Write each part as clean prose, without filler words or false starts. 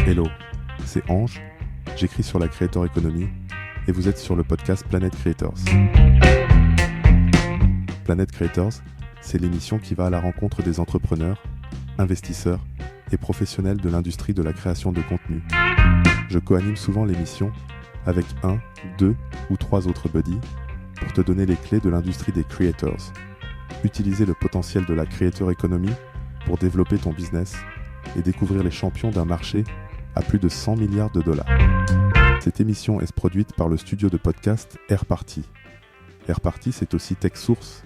Hello, c'est Ange, j'écris sur la Creator Economy et vous êtes sur le podcast Planet Creators. Planet Creators, c'est l'émission qui va à la rencontre des entrepreneurs, investisseurs et professionnels de l'industrie de la création de contenu. Je co-anime souvent l'émission avec 1, 2 ou 3 autres buddies pour te donner les clés de l'industrie des creators. Utiliser le potentiel de la Creator Economy pour développer ton business et découvrir les champions d'un marché à plus de 100 milliards de dollars. Cette émission est produite par le studio de podcast Airparty. Airparty, c'est aussi Tech Source,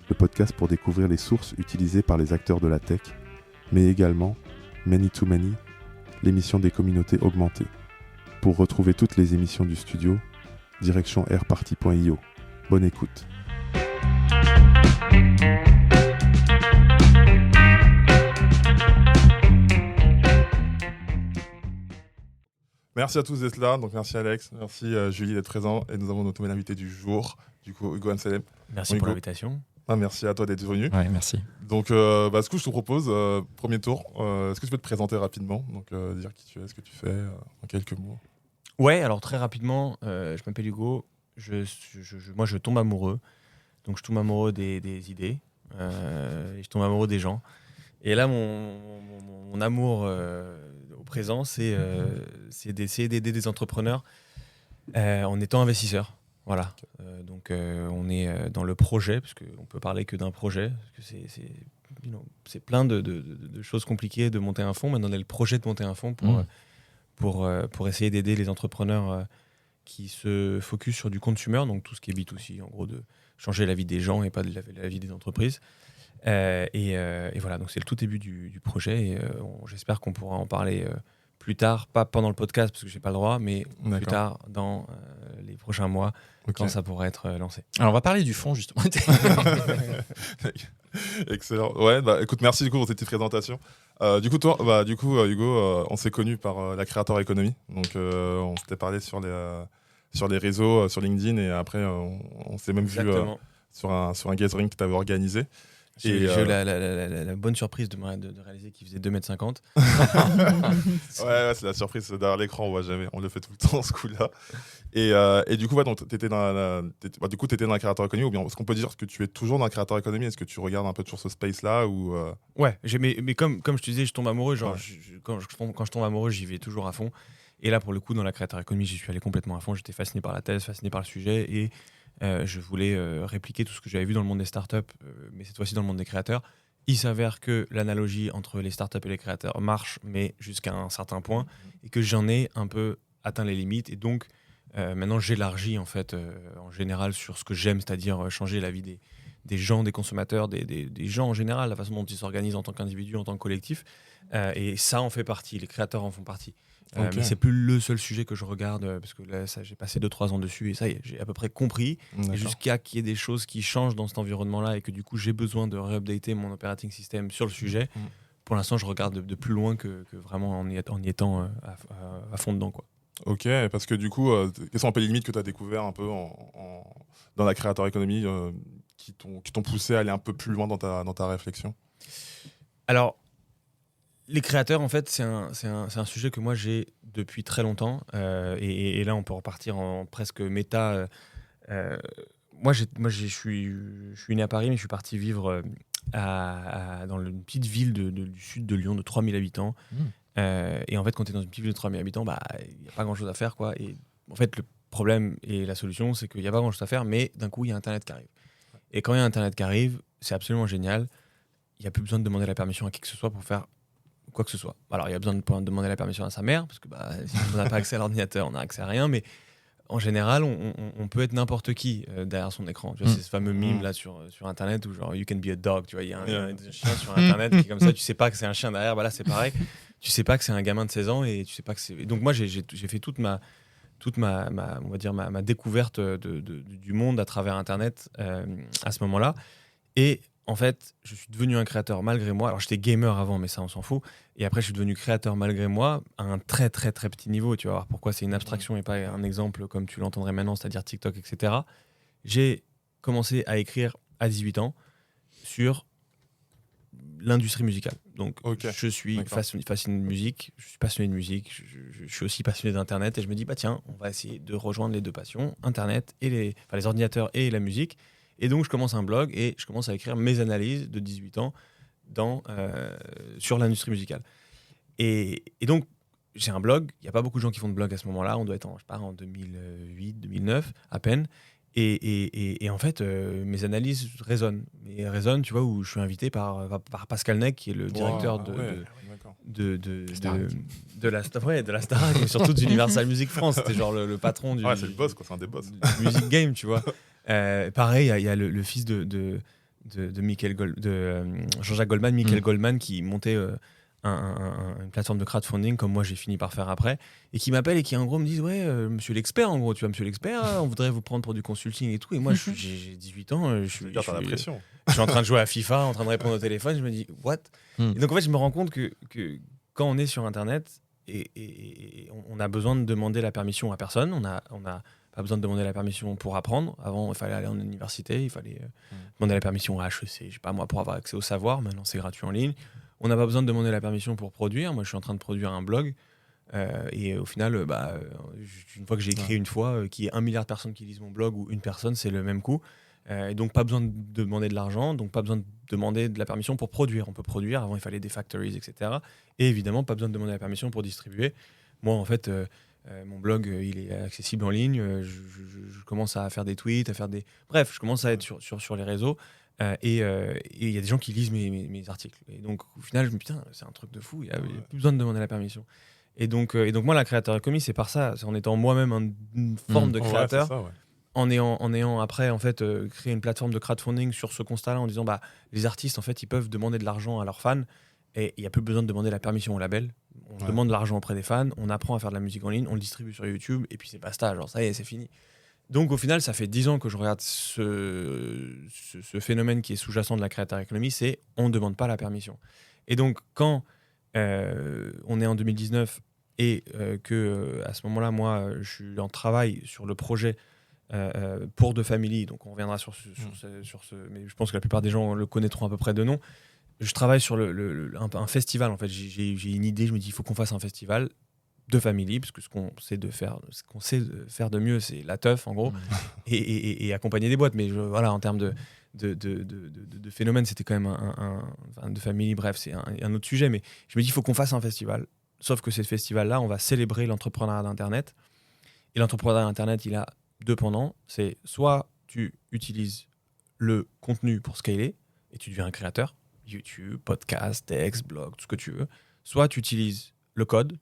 le podcast pour découvrir les sources utilisées par les acteurs de la tech, mais également Many to Many, l'émission des communautés augmentées. Pour retrouver toutes les émissions du studio, direction airparty.io. Bonne écoute. Merci à tous d'être là, donc merci Alex, merci Julie d'être présent et nous avons notre nouvel invité du jour, du coup Hugo Anselem. Merci pour l'invitation. Merci à toi d'être venu. Ouais, merci. Donc ce que je te propose, premier tour, est-ce que tu peux te présenter rapidement, donc dire qui tu es, ce que tu fais, en quelques mots. Ouais, alors très rapidement, je m'appelle Hugo, moi je tombe amoureux, donc je tombe amoureux des idées, et je tombe amoureux des gens. Et là, mon amour au présent, c'est d'essayer d'aider des entrepreneurs en étant investisseur. Voilà. Donc, on est dans le projet, parce qu'on peut parler que d'un projet, parce que c'est plein de choses compliquées de monter un fonds. Maintenant, on a le projet de monter un fonds pour essayer d'aider les entrepreneurs qui se focus sur du consumer, donc tout ce qui est B2C, en gros, de changer la vie des gens et pas de la vie des entreprises. Et voilà, donc c'est le tout début du projet et j'espère qu'on pourra en parler plus tard, pas pendant le podcast parce que j'ai pas le droit, mais plus tard dans les prochains mois, quand ça pourra être lancé. Alors on va parler du fond justement. Excellent. Ouais, écoute, merci du coup pour cette petite présentation. Du coup, Hugo, on s'est connus par la Creator Economy, donc on s'était parlé sur les réseaux, sur LinkedIn et après on s'est même vu sur un gathering que tu avais organisé. J'ai eu la bonne surprise de réaliser qu'il faisait 2,50 m. ouais, c'est la surprise derrière l'écran, on voit jamais, on le fait tout le temps ce coup-là. Et du coup, t'étais dans la Creator Economy, ou bien est-ce qu'on peut dire que tu es toujours dans la Creator Economy? Est-ce que tu regardes un peu toujours ce space-là ou Ouais, mais comme je te disais, je tombe amoureux. Genre, quand je tombe amoureux, j'y vais toujours à fond. Et là, pour le coup, dans la Creator Economy, j'y suis allé complètement à fond. J'étais fasciné par la thèse, fasciné par le sujet et je voulais répliquer tout ce que j'avais vu dans le monde des startups, mais cette fois-ci dans le monde des créateurs. Il s'avère que l'analogie entre les startups et les créateurs marche, mais jusqu'à un certain point, et que j'en ai un peu atteint les limites. Et donc, maintenant, j'élargis en fait, en général sur ce que j'aime, c'est-à-dire changer la vie des gens, des consommateurs, des gens en général, la façon dont ils s'organisent en tant qu'individu, en tant que collectif. Et ça en fait partie, les créateurs en font partie. Mais c'est plus le seul sujet que je regarde parce que là, j'ai passé 2-3 ans dessus et ça y est, j'ai à peu près compris. Et jusqu'à qu'il y ait des choses qui changent dans cet environnement-là et que du coup j'ai besoin de réupdater mon operating system sur le sujet. Pour l'instant, je regarde de plus loin que vraiment en y étant à fond dedans, quoi. Ok, parce que du coup, quelles sont un peu les limites que tu as découvert un peu dans la Creator Economy qui t'ont poussé à aller un peu plus loin dans ta réflexion? Alors, les créateurs, en fait, c'est un sujet que moi j'ai depuis très longtemps. Et là, on peut repartir en presque méta. Moi, je suis né à Paris, mais je suis parti vivre dans une petite ville du sud de Lyon de 3000 habitants. Et en fait, quand tu es dans une petite ville de 3000 habitants, il n'y a pas grand-chose à faire, quoi. Et en fait, le problème et la solution, c'est qu'il n'y a pas grand-chose à faire, mais d'un coup, il y a Internet qui arrive. Et quand il y a Internet qui arrive, c'est absolument génial. Il n'y a plus besoin de demander la permission à qui que ce soit pour faire quoi que ce soit. Alors, il y a besoin de demander la permission à sa mère, parce que si on n'a pas accès à l'ordinateur, on n'a accès à rien, mais en général, on peut être n'importe qui derrière son écran. Tu vois, c'est ce fameux meme là sur Internet où genre, you can be a dog, tu vois, il y a un chien sur Internet qui est comme ça, tu sais pas que c'est un chien derrière, là c'est pareil, tu sais pas que c'est un gamin de 16 ans et tu sais pas que c'est... Et donc moi, j'ai fait toute ma on va dire ma découverte du monde à travers Internet à ce moment-là. Et en fait, je suis devenu un créateur malgré moi. Alors, j'étais gamer avant, mais ça, on s'en fout. Et après, je suis devenu créateur malgré moi à un très, très, très petit niveau. Tu vas voir pourquoi c'est une abstraction et pas un exemple comme tu l'entendrais maintenant, c'est-à-dire TikTok, etc. J'ai commencé à écrire à 18 ans sur l'industrie musicale. Donc, Ok. je suis fasciné de musique, je suis passionné de musique, je suis aussi passionné d'Internet, et je me dis, bah tiens, on va essayer de rejoindre les deux passions, Internet et les ordinateurs et la musique. Et donc, je commence un blog et je commence à écrire mes analyses de 18 ans sur l'industrie musicale. Et donc, j'ai un blog, il n'y a pas beaucoup de gens qui font de blog à ce moment-là, on doit être en 2008, 2009 à peine. Et en fait, mes analyses résonnent. Et résonnent, tu vois, où je suis invité par Pascal Neck, qui est le directeur de la Starac, mais surtout d'Universal Music France. C'était genre le patron du. Ouais, c'est le boss, quoi, c'est un des boss. Du Music Game, tu vois. Pareil, il y a le fils de Jean-Jacques Goldman, Michael Goldman, qui montait une plateforme de crowdfunding comme moi j'ai fini par faire après, et qui m'appelle et qui en gros me disent monsieur l'expert, en gros, tu vois, monsieur l'expert, on voudrait vous prendre pour du consulting et tout. Et moi j'ai 18 ans, je suis en train de jouer à FIFA, en train de répondre au téléphone, je me dis what. Et donc en fait je me rends compte que quand on est sur internet et on a besoin de demander la permission à personne, on a pas besoin de demander la permission pour apprendre. Avant, il fallait aller en université, il fallait demander la permission à HEC, je sais pas moi, pour avoir accès au savoir. Maintenant, c'est gratuit en ligne. On n'a pas besoin de demander la permission pour produire. Moi, je suis en train de produire un blog. Et au final, une fois que j'ai écrit une fois, qu'il y ait 1 milliard de personnes qui lisent mon blog ou une personne, c'est le même coup. Et donc, pas besoin de demander de l'argent. Donc, pas besoin de demander de la permission pour produire. On peut produire. Avant, il fallait des factories, etc. Et évidemment, pas besoin de demander la permission pour distribuer. Moi, en fait... mon blog, il est accessible en ligne. Je commence à faire des tweets, Bref, je commence à être sur les réseaux. Et il y a des gens qui lisent mes articles. Et donc, au final, je me dis, putain, c'est un truc de fou. Il n'y a plus besoin de demander la permission. Et donc moi, la créateur économie, c'est par ça. C'est en étant moi-même une forme de créateur. Ouais, c'est ça, ouais. En ayant après, en fait, créé une plateforme de crowdfunding sur ce constat-là, en disant, les artistes, en fait, ils peuvent demander de l'argent à leurs fans. Et il n'y a plus besoin de demander la permission au label. On demande de l'argent auprès des fans, on apprend à faire de la musique en ligne, on le distribue sur YouTube, et puis c'est basta, genre ça y est, c'est fini. Donc au final, ça fait 10 ans que je regarde ce phénomène qui est sous-jacent de la créateur économie, c'est on ne demande pas la permission. Et donc quand on est en 2019 et que à ce moment-là, moi, je suis en travail sur le projet pour The Family, donc on reviendra sur ce, mais je pense que la plupart des gens le connaîtront à peu près de nom. Je travaille sur un festival, en fait. J'ai une idée, je me dis, il faut qu'on fasse un festival de family, parce que ce qu'on sait faire de mieux, c'est la teuf, en gros, et accompagner des boîtes. Mais voilà, en termes de phénomène, c'était quand même de family, bref, c'est un autre sujet. Mais je me dis, il faut qu'on fasse un festival. Sauf que ce festival-là, on va célébrer l'entrepreneuriat d'Internet. Et l'entrepreneuriat d'Internet, il a 2 pendants. C'est soit tu utilises le contenu pour scaler, et tu deviens un créateur, YouTube, podcast, texte, blog, tout ce que tu veux. Soit tu utilises le code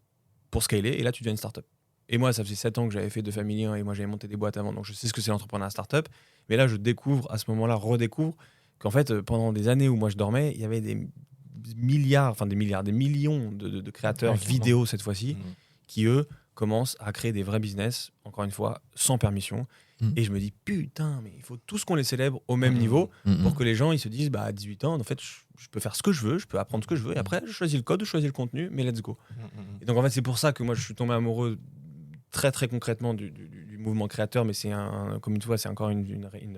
pour scaler et là tu deviens une startup. Et moi, ça faisait 7 ans que j'avais fait de Family 1 et moi j'avais monté des boîtes avant, donc je sais ce que c'est l'entrepreneuriat startup. Mais là, je découvre, à ce moment-là, qu'en fait, pendant des années où moi je dormais, il y avait des millions de créateurs vidéo cette fois-ci qui, eux, commencent à créer des vrais business, encore une fois, sans permission. Et je me dis, putain, mais il faut tous qu'on les célèbre au même niveau pour que les gens ils se disent, à 18 ans, en fait, je peux faire ce que je veux, je peux apprendre ce que je veux, et après, je choisis le code, je choisis le contenu, mais let's go. Et donc, en fait, c'est pour ça que moi, je suis tombé amoureux très, très concrètement du mouvement créateur, mais c'est comme une fois, c'est encore une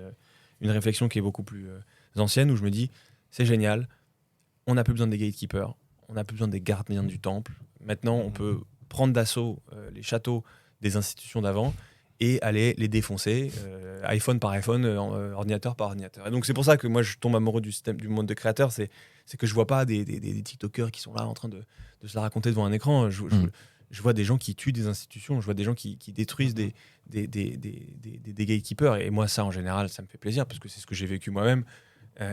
réflexion qui est beaucoup plus ancienne, où je me dis, c'est génial, on n'a plus besoin des gatekeepers, on n'a plus besoin des gardiens du temple. Maintenant, on peut prendre d'assaut les châteaux des institutions d'avant et aller les défoncer, iPhone par iPhone, ordinateur par ordinateur. Et donc c'est pour ça que moi je tombe amoureux du système, du monde de créateurs, c'est que je vois pas des TikTokers qui sont là en train de se la raconter devant un écran. Je vois des gens qui tuent des institutions, je vois des gens qui détruisent des gatekeepers. Et moi ça en général, ça me fait plaisir parce que c'est ce que j'ai vécu moi-même.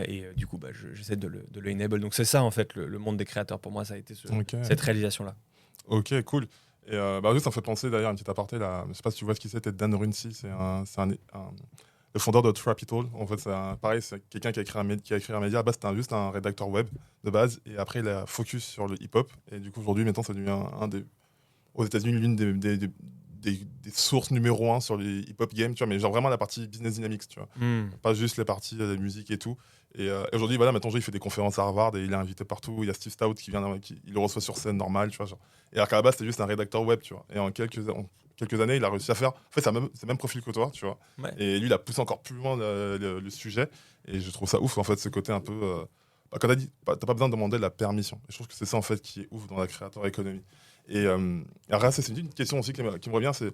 Et du coup, j'essaie de le enable. Donc c'est ça en fait le monde des créateurs. Pour moi, ça a été cette réalisation-là. Ok, cool. Et ça me fait penser d'ailleurs à une petite aparté là. Je sais pas si tu vois ce qu'il c'est, Dan Runcie, c'est le fondeur de Trapital. En fait, c'est quelqu'un qui a écrit un média. À base, c'était juste un rédacteur web de base, et après il a focus sur le hip-hop. Et du coup aujourd'hui, maintenant, c'est devenu aux États-Unis l'une des sources numéro 1 sur les hip-hop games, tu vois, mais genre vraiment la partie business dynamics, tu vois. Pas juste les parties de musique et tout. Et aujourd'hui, voilà, maintenant, il fait des conférences à Harvard et il est invité partout. Il y a Steve Stout qui vient, il le reçoit sur scène normal, tu vois. Genre. Et alors qu'à la base, c'était juste un rédacteur web, tu vois. Et en quelques années, il a réussi à faire. En fait, c'est le même profil que toi, tu vois. Ouais. Et lui, il a poussé encore plus loin le sujet. Et je trouve ça ouf, en fait, ce côté un peu quand tu as dit, t'as pas besoin de demander la permission. Et je trouve que c'est ça en fait qui est ouf dans la creator economy. Et alors c'est une question aussi qui me revient, c'est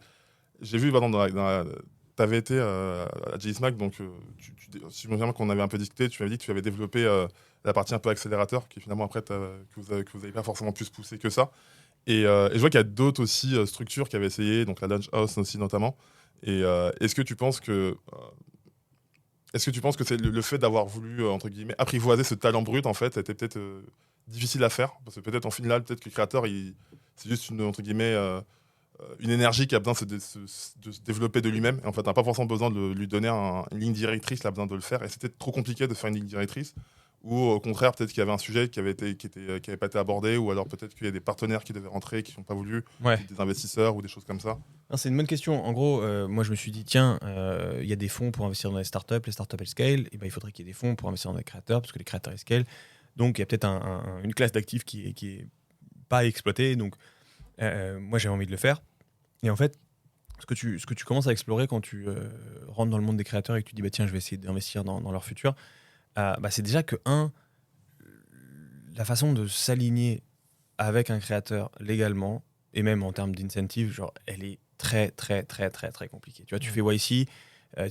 j'ai vu tu avais été à JSMAC, donc si je me souviens qu'on avait un peu discuté, tu m'avais dit que tu avais développé la partie un peu accélérateur, qui finalement après que vous avez pas forcément plus poussé que ça. Et je vois qu'il y a d'autres aussi structures qui avaient essayé, donc la Launch House aussi notamment. Et est-ce que tu penses que c'est le fait d'avoir voulu entre guillemets apprivoiser ce talent brut en fait, ça a été peut-être difficile à faire, parce que peut-être en final peut-être que le créateur c'est juste une entre guillemets une énergie qui a besoin de se développer de lui-même. Et en fait, on n'a pas forcément besoin de lui donner une ligne directrice, il a besoin de le faire. Et c'était trop compliqué de faire une ligne directrice. Ou au contraire, peut-être qu'il y avait un sujet qui avait pas été abordé, ou alors peut-être qu'il y a des partenaires qui devaient rentrer, qui n'ont pas voulu, des investisseurs ou des choses comme ça. Non, c'est une bonne question. En gros, moi je me suis dit, tiens, il y a des fonds pour investir dans les startups elles scale, et ben, il faudrait qu'il y ait des fonds pour investir dans les créateurs, parce que les créateurs ils scale. Donc il y a peut-être une classe d'actifs qui est pas exploitée. Donc moi j'avais envie de le faire. Et en fait, ce que tu commences à explorer quand tu rentres dans le monde des créateurs et que tu dis, bah, tiens, je vais essayer d'investir dans leur futur, c'est déjà que, la façon de s'aligner avec un créateur légalement, et même en termes d'incentive, genre, elle est très, très, très, très, très compliquée. Tu vois, tu fais YC,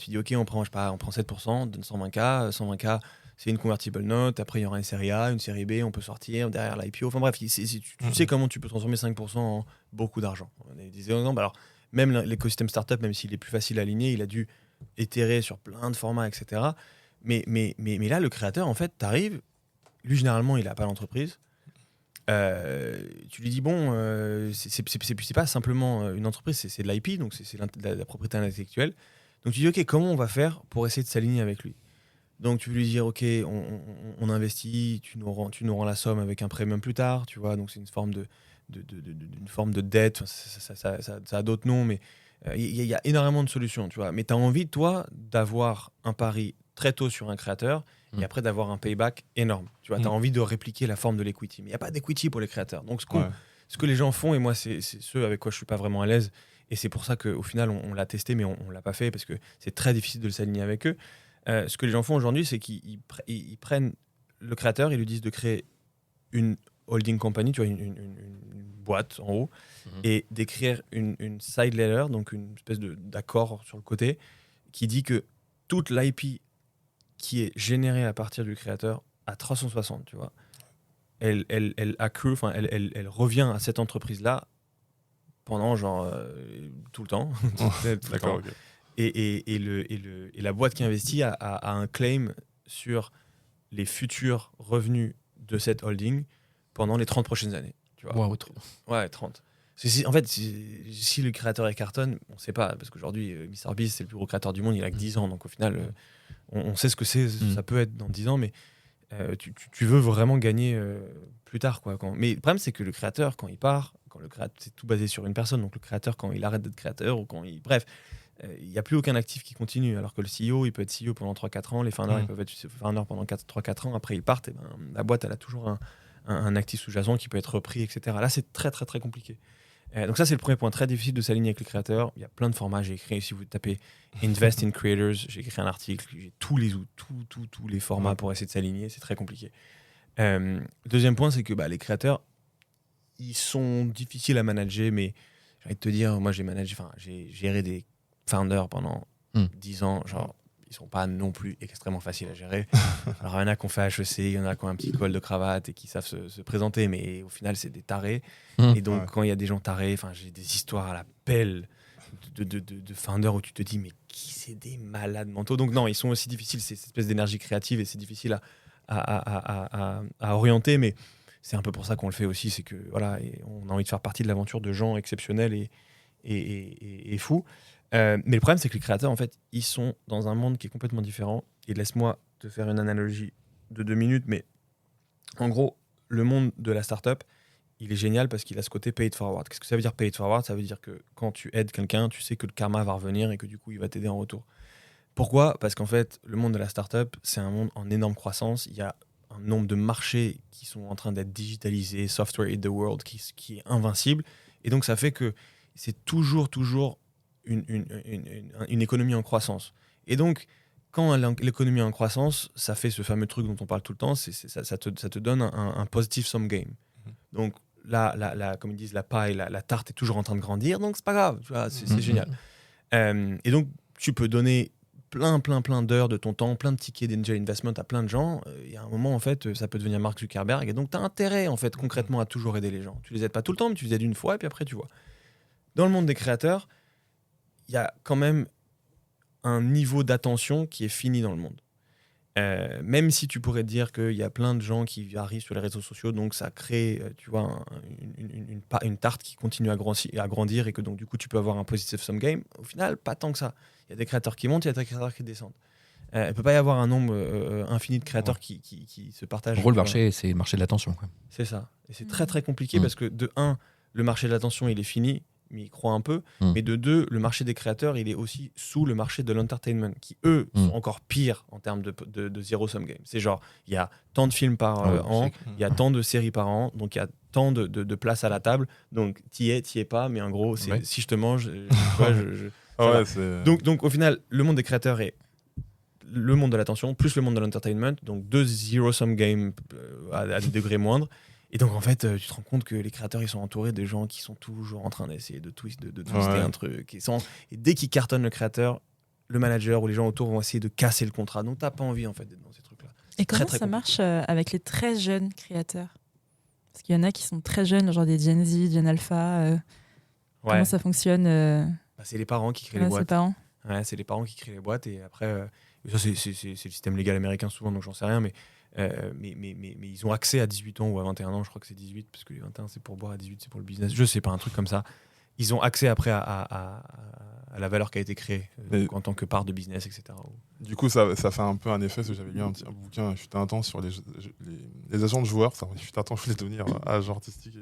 tu dis, OK, on prend 7%, on donne 120K, 120K, c'est une convertible note, après il y aura une série A, une série B, on peut sortir derrière l'IPO. Enfin bref, tu sais comment tu peux transformer 5% en beaucoup d'argent. On a des exemples. Alors, même l'écosystème startup, même s'il est plus facile à aligner, il a dû itérer sur plein de formats, etc. Mais là, le créateur, en fait, t'arrives, lui, généralement, il n'a pas l'entreprise. Tu lui dis, bon, c'est pas simplement une entreprise, c'est de l'IP, donc c'est la propriété intellectuelle. Donc tu dis, OK, comment on va faire pour essayer de s'aligner avec lui ? Donc tu veux lui dire, OK, on investit, tu nous rends la somme avec un premium plus tard, tu vois, donc c'est une forme de dette, ça a d'autres noms, mais il y a énormément de solutions, tu vois. Mais tu as envie, toi, d'avoir un pari très tôt sur un créateur et après d'avoir un payback énorme. Tu vois, tu as envie de répliquer la forme de l'equity, mais il n'y a pas d'equity pour les créateurs. Donc ce que les gens font, et moi, c'est ceux avec quoi je ne suis pas vraiment à l'aise, et c'est pour ça qu'au final, on l'a testé, mais on ne l'a pas fait, parce que c'est très difficile de s'aligner avec eux. Ce que les gens font aujourd'hui, c'est qu'ils prennent le créateur, ils lui disent de créer une holding company, tu vois, une boîte en haut, et d'écrire une side letter, donc une espèce d'accord sur le côté, qui dit que toute l'IP qui est générée à partir du créateur à 360, tu vois, elle revient à cette entreprise-là pendant genre tout le temps. D'accord, ok. Et la boîte qui investit a un claim sur les futurs revenus de cette holding pendant les 30 prochaines années. Tu vois. Wow, Ouais, 30. En fait, si le créateur est cartonne, on ne sait pas, parce qu'aujourd'hui, MrBeast, c'est le plus gros créateur du monde, il a que 10 ans, donc au final, on sait ce que c'est, ça peut être dans 10 ans, mais tu veux vraiment gagner plus tard. Quoi, mais le problème, c'est que le créateur, quand il part, c'est tout basé sur une personne, donc le créateur, quand il arrête d'être créateur, ou bref, il n'y a plus aucun actif qui continue, alors que le CEO, il peut être CEO pendant 3-4 ans, les founders, ils peuvent être founders pendant 3-4 ans, après ils partent, et ben, la boîte, elle a toujours un actif sous-jacent qui peut être repris, etc. Là, c'est très, très, très compliqué. Donc ça, c'est le premier point, très difficile de s'aligner avec les créateurs. Il y a plein de formats, j'ai écrit, si vous tapez Invest in Creators, j'ai écrit un article, j'ai tous les formats pour essayer de s'aligner, c'est très compliqué. Deuxième point, c'est que les créateurs, ils sont difficiles à manager, mais j'ai envie de te dire, moi j'ai géré des founders pendant 10 ans, genre ils sont pas non plus extrêmement faciles à gérer. Alors il y en a qui ont fait HEC, il y en a qui ont un petit col de cravate et qui savent se présenter, mais au final c'est des tarés. Et donc quand il y a des gens tarés, j'ai des histoires à la pelle de founders où tu te dis mais qui c'est des malades mentaux. Donc non, ils sont aussi difficiles, c'est cette espèce d'énergie créative et c'est difficile à orienter, mais c'est un peu pour ça qu'on le fait aussi, c'est que voilà, on a envie de faire partie de l'aventure de gens exceptionnels et fous. Mais le problème, c'est que les créateurs, en fait, ils sont dans un monde qui est complètement différent. Et laisse-moi te faire une analogie de 2 minutes, mais en gros, le monde de la startup, il est génial parce qu'il a ce côté pay it forward. Qu'est-ce que ça veut dire pay it forward ? Ça veut dire que quand tu aides quelqu'un, tu sais que le karma va revenir et que du coup, il va t'aider en retour. Pourquoi ? Parce qu'en fait, le monde de la startup, c'est un monde en énorme croissance. Il y a un nombre de marchés qui sont en train d'être digitalisés, software in the world, qui est invincible. Et donc, ça fait que c'est toujours une économie en croissance. Et donc, quand l'économie est en croissance, ça fait ce fameux truc dont on parle tout le temps, ça te donne un positive sum game. Donc comme ils disent, la paille, la tarte est toujours en train de grandir, donc c'est pas grave, tu vois, c'est génial. Et donc, tu peux donner plein d'heures de ton temps, plein de tickets d'angel investment à plein de gens. Il y a un moment, en fait, ça peut devenir Mark Zuckerberg. Et donc, tu as intérêt, en fait, concrètement, à toujours aider les gens. Tu les aides pas tout le temps, mais tu les aides une fois, et puis après, tu vois. Dans le monde des créateurs, il y a quand même un niveau d'attention qui est fini dans le monde. Même si tu pourrais dire qu'il y a plein de gens qui arrivent sur les réseaux sociaux, donc ça crée, tu vois, une tarte qui continue à grandir et que donc du coup tu peux avoir un positive sum game. Au final, pas tant que ça. Il y a des créateurs qui montent, il y a des créateurs qui descendent. Il ne peut pas y avoir un nombre infini de créateurs qui se partagent. Le rôle marché, c'est le marché de l'attention, quoi. C'est ça. Et c'est très très compliqué parce que de un, le marché de l'attention il est fini, mais il croit un peu. Mais de deux, le marché des créateurs, il est aussi sous le marché de l'entertainment, qui eux sont encore pires en termes de zero sum game. C'est genre, il y a tant de films par an, il y a tant de séries par an, donc il y a tant de places à la table, donc t'y es pas, mais en gros, si je te mange, donc au final, le monde des créateurs est le monde de l'attention, plus le monde de l'entertainment, donc deux zero sum game à des degrés moindres. Et donc, en fait, tu te rends compte que les créateurs, ils sont entourés de gens qui sont toujours en train d'essayer de twister un truc. Et dès qu'ils cartonnent le créateur, le manager ou les gens autour vont essayer de casser le contrat. Donc, t'as pas envie, en fait, d'être dans ces trucs-là. Et comment ça marche avec les très jeunes créateurs ? Parce qu'il y en a qui sont très jeunes, genre des Gen Z, Gen Alpha. Comment ça fonctionne c'est les parents qui créent les boîtes. C'est les parents qui créent les boîtes. Et après, ça, c'est le système légal américain souvent, donc j'en sais rien. Mais ils ont accès à 18 ans ou à 21 ans, je crois que c'est 18, parce que les 21 c'est pour boire, à 18 c'est pour le business, je sais pas, un truc comme ça. Ils ont accès après à la valeur qui a été créée en tant que part de business, etc. Du coup, ça fait un peu un effet, parce que j'avais lu un bouquin, il fut un temps sur les agents de joueurs, il fut un temps je voulais devenir agent artistique.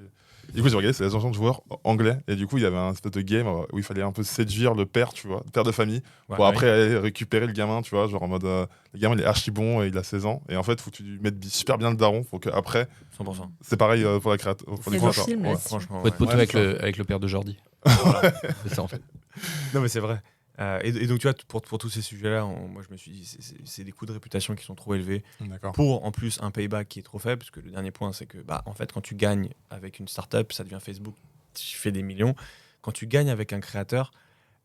Du coup, j'ai regardé, c'est les agents de joueurs anglais, et du coup, il y avait un espèce de game où il fallait un peu séduire le père, tu vois, le père de famille, pour après aller récupérer le gamin, tu vois, genre en mode, le gamin il est archi bon, et il a 16 ans, et en fait, faut que tu lui mettes super bien le daron, pour qu'après, 100%. C'est pareil pour la création. Pour les créateurs. Franchement. Faut être poteau avec le père de Jordi. C'est ça, en fait. Non, mais c'est vrai. Et donc, tu vois, pour tous ces sujets-là, moi, je me suis dit, c'est des coûts de réputation qui sont trop élevés. D'accord. Pour, en plus, un payback qui est trop faible. Parce que le dernier point, c'est que, en fait, quand tu gagnes avec une startup, ça devient Facebook, tu fais des millions. Quand tu gagnes avec un créateur,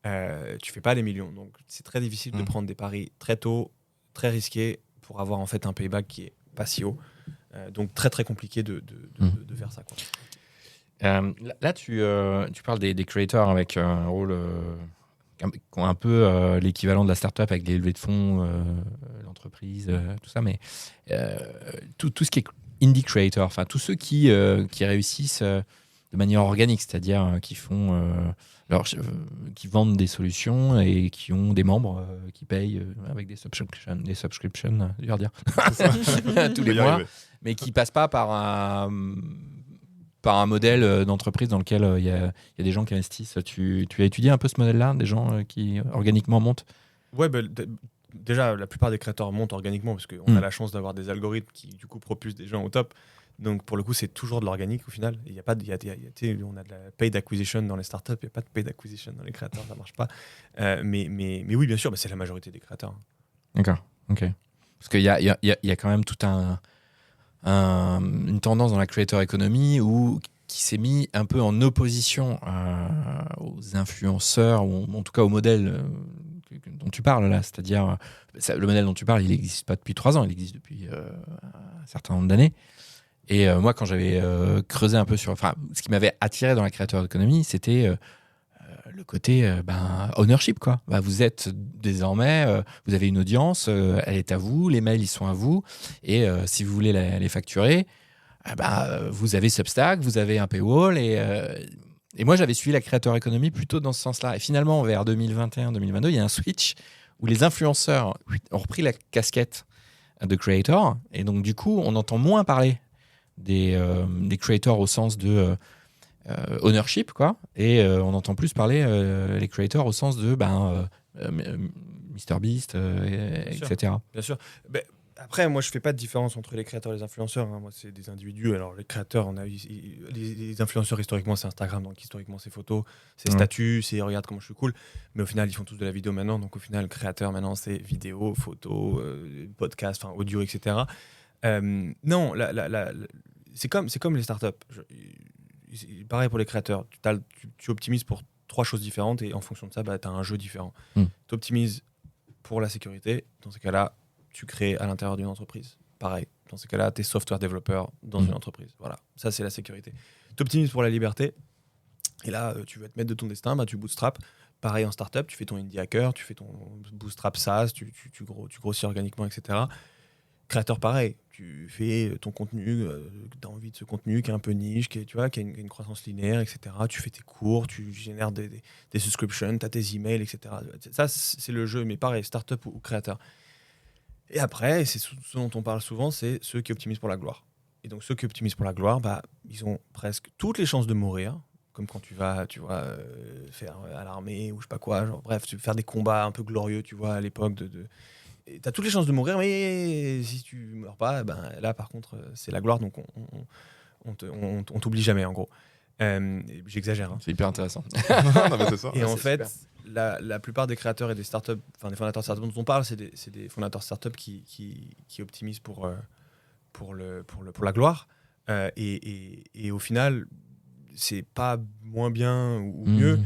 tu fais pas les millions. Donc, c'est très difficile de prendre des paris très tôt, très risqués, pour avoir, en fait, un payback qui est pas si haut. Donc, très, très compliqué de faire ça, quoi. Là, tu parles des creators avec un rôle qui ont un peu l'équivalent de la startup avec les levées de fonds, l'entreprise, tout ça, mais tout ce qui est indie creator, enfin tous ceux qui réussissent de manière organique, c'est-à-dire qui vendent des solutions et qui ont des membres qui payent avec des subscriptions, dur à dire, tous les mois, mais qui passent pas par un modèle d'entreprise dans lequel il y a des gens qui investissent. Tu as étudié un peu ce modèle-là, des gens qui organiquement montent ? Ouais, déjà, la plupart des créateurs montent organiquement parce qu'on a la chance d'avoir des algorithmes qui, du coup, propulsent des gens au top. Donc, pour le coup, c'est toujours de l'organique au final. On a de la paid acquisition dans les startups, il n'y a pas de paid acquisition dans les créateurs, ça ne marche pas. Mais oui, bien sûr, c'est la majorité des créateurs. D'accord, ok. Parce qu'il y a quand même tout une tendance dans la creator economy qui s'est mis un peu en opposition aux influenceurs, ou en tout cas au modèle dont tu parles là. C'est-à-dire, le modèle dont tu parles, il n'existe pas depuis 3 ans, il existe depuis un certain nombre d'années. Et moi, quand j'avais creusé un peu ce qui m'avait attiré dans la creator economy, c'était le côté ownership, quoi. Vous êtes désormais, vous avez une audience, elle est à vous, les mails ils sont à vous, et si vous voulez les facturer, vous avez Substack, vous avez un paywall, et moi j'avais suivi la creator economy plutôt dans ce sens-là. Et finalement, vers 2021-2022, il y a un switch où les influenceurs ont repris la casquette de creator, et donc du coup, on entend moins parler des creators au sens de ownership, quoi, et on entend plus parler les creators au sens de MrBeast, etc. Bien sûr. Après, moi, je fais pas de différence entre les créateurs et les influenceurs. Hein. Moi, c'est des individus. Alors, les créateurs, les influenceurs, historiquement, c'est Instagram. Donc, historiquement, c'est photos, c'est statut, c'est regarde comment je suis cool. Mais au final, ils font tous de la vidéo maintenant. Donc, au final, créateur, maintenant, c'est vidéo, photo, podcast, audio, etc. Non, c'est comme les startups. Pareil pour les créateurs. Tu optimises pour 3 choses différentes et en fonction de ça, tu as un jeu différent. Tu optimises pour la sécurité. Dans ces cas-là, tu crées à l'intérieur d'une entreprise. Pareil, dans ces cas-là, tu es software développeur dans une entreprise. Voilà, ça c'est la sécurité. Tu optimises pour la liberté. Et là, tu veux être maître de ton destin, tu bootstrap. Pareil en startup, tu fais ton indie hacker, tu fais ton bootstrap SaaS, tu grossis organiquement, etc. Créateur, pareil, tu fais ton contenu, tu as envie de ce contenu qui est un peu niche, qui a une croissance linéaire, etc. Tu fais tes cours, tu génères des subscriptions, tu as tes emails, etc. Ça, c'est le jeu, mais pareil, startup ou créateur. Et après, c'est ce dont on parle souvent, c'est ceux qui optimisent pour la gloire. Et donc, ceux qui optimisent pour la gloire, ils ont presque toutes les chances de mourir, comme quand tu vas, faire à l'armée ou je sais pas quoi. Genre, bref, tu veux faire des combats un peu glorieux, tu vois, à l'époque tu as toutes les chances de mourir, mais si tu meurs pas, là, par contre, c'est la gloire, donc on t'oublie jamais, en gros. J'exagère. Hein. C'est hyper intéressant. Non, mais c'est ça. Et en fait, la plupart des créateurs et des startups, enfin des fondateurs de startups dont on parle, c'est des fondateurs de startups qui optimisent pour la gloire. Et au final, c'est pas moins bien ou mieux,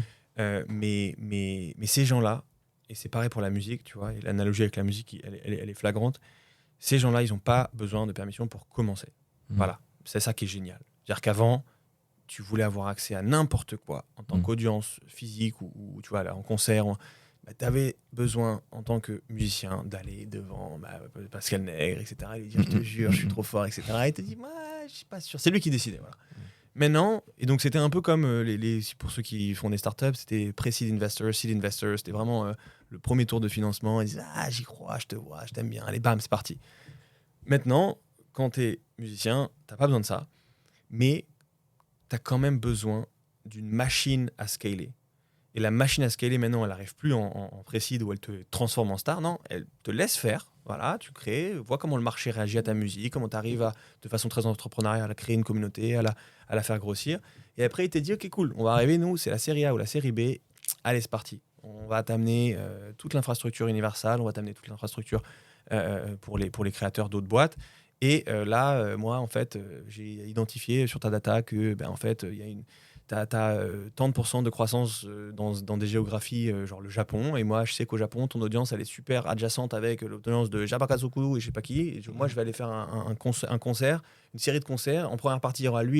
mais ces gens-là, et c'est pareil pour la musique, tu vois, et l'analogie avec la musique, elle est flagrante. Ces gens-là, ils n'ont pas besoin de permission pour commencer. Voilà, c'est ça qui est génial. C'est-à-dire qu'avant, tu voulais avoir accès à n'importe quoi en tant qu'audience physique ou tu vois, là, en concert, tu avais besoin en tant que musicien d'aller devant Pascal Nègre, etc. Et lui dire je te jure, je suis trop fort, etc. Et il te dit, moi, je suis pas sûr. C'est lui qui décidait. Voilà. Maintenant, et donc c'était un peu comme pour ceux qui font des startups, c'était pré-seed investor, seed investor, c'était vraiment le premier tour de financement. Ils disaient, j'y crois, je te vois, je t'aime bien, allez, bam, c'est parti. Maintenant, quand tu es musicien, tu n'as pas besoin de ça, mais tu as quand même besoin d'une machine à scaler. Et la machine à scaler, maintenant, elle n'arrive plus en pré-seed où elle te transforme en star. Non, elle te laisse faire. Voilà, tu crées, vois comment le marché réagit à ta musique, comment tu arrives de façon très entrepreneuriale à créer une communauté, à la faire grossir. Et après, il t'a dit, OK, cool, on va arriver, nous, c'est la série A ou la série B. Allez, c'est parti. On va t'amener toute l'infrastructure Universal, on va t'amener toute l'infrastructure pour les créateurs d'autres boîtes. Et là, moi, en fait, j'ai identifié sur ta data que, en fait, il y a t'as tant de pourcents de croissance dans des géographies genre le Japon, et moi je sais qu'au Japon ton audience elle est super adjacente avec l'audience de Jabakazoku et je sais pas qui, et moi je vais aller faire un concert, une série de concerts, en première partie il y aura lui,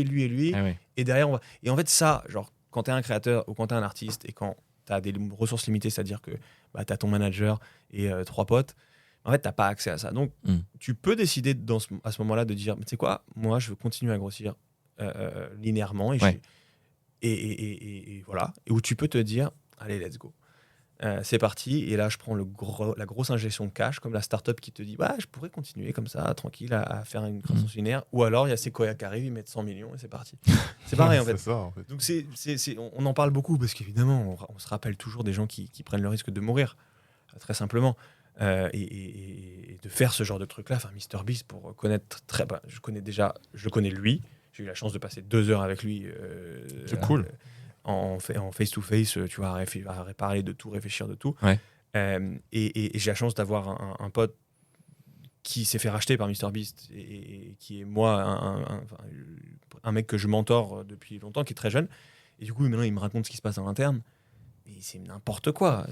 et derrière on va... Et en fait ça, genre quand t'es un créateur ou quand t'es un artiste et quand t'as des ressources limitées, c'est-à-dire que t'as ton manager et 3 potes, en fait t'as pas accès à ça, donc tu peux décider à ce moment-là de dire, tu sais quoi, moi je veux continuer à grossir linéairement et voilà, et où tu peux te dire allez let's go, c'est parti, et là je prends la grosse injection de cash comme la startup qui te dit je pourrais continuer comme ça tranquille à faire une croissance linéaire, ou alors il y a Sequoia qui arrive, ils mettent 100 millions et c'est parti. C'est pareil en fait. C'est ça, en fait. Donc on en parle beaucoup parce qu'évidemment on se rappelle toujours des gens qui prennent le risque de mourir très simplement, et de faire ce genre de truc là. Enfin MrBeast, pour connaître je connais lui. J'ai eu la chance de passer 2 heures avec lui. C'est cool. En face-to-face, tu vois, à parler de tout, réfléchir de tout. Ouais. Et j'ai la chance d'avoir un pote qui s'est fait racheter par MrBeast et qui est, moi, un mec que je mentore depuis longtemps, qui est très jeune. Et du coup, maintenant, il me raconte ce qui se passe en interne. Et c'est n'importe quoi.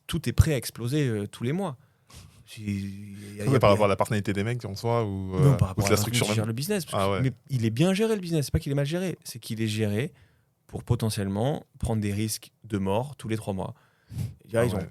Tout est prêt à exploser tous les mois. Par rapport à la personnalité des mecs en soi ou par rapport ou à la structure gère même. le business. Ouais. Mais il est bien géré le business, c'est pas qu'il est mal géré, c'est qu'il est géré pour potentiellement prendre des risques de mort tous les 3 mois.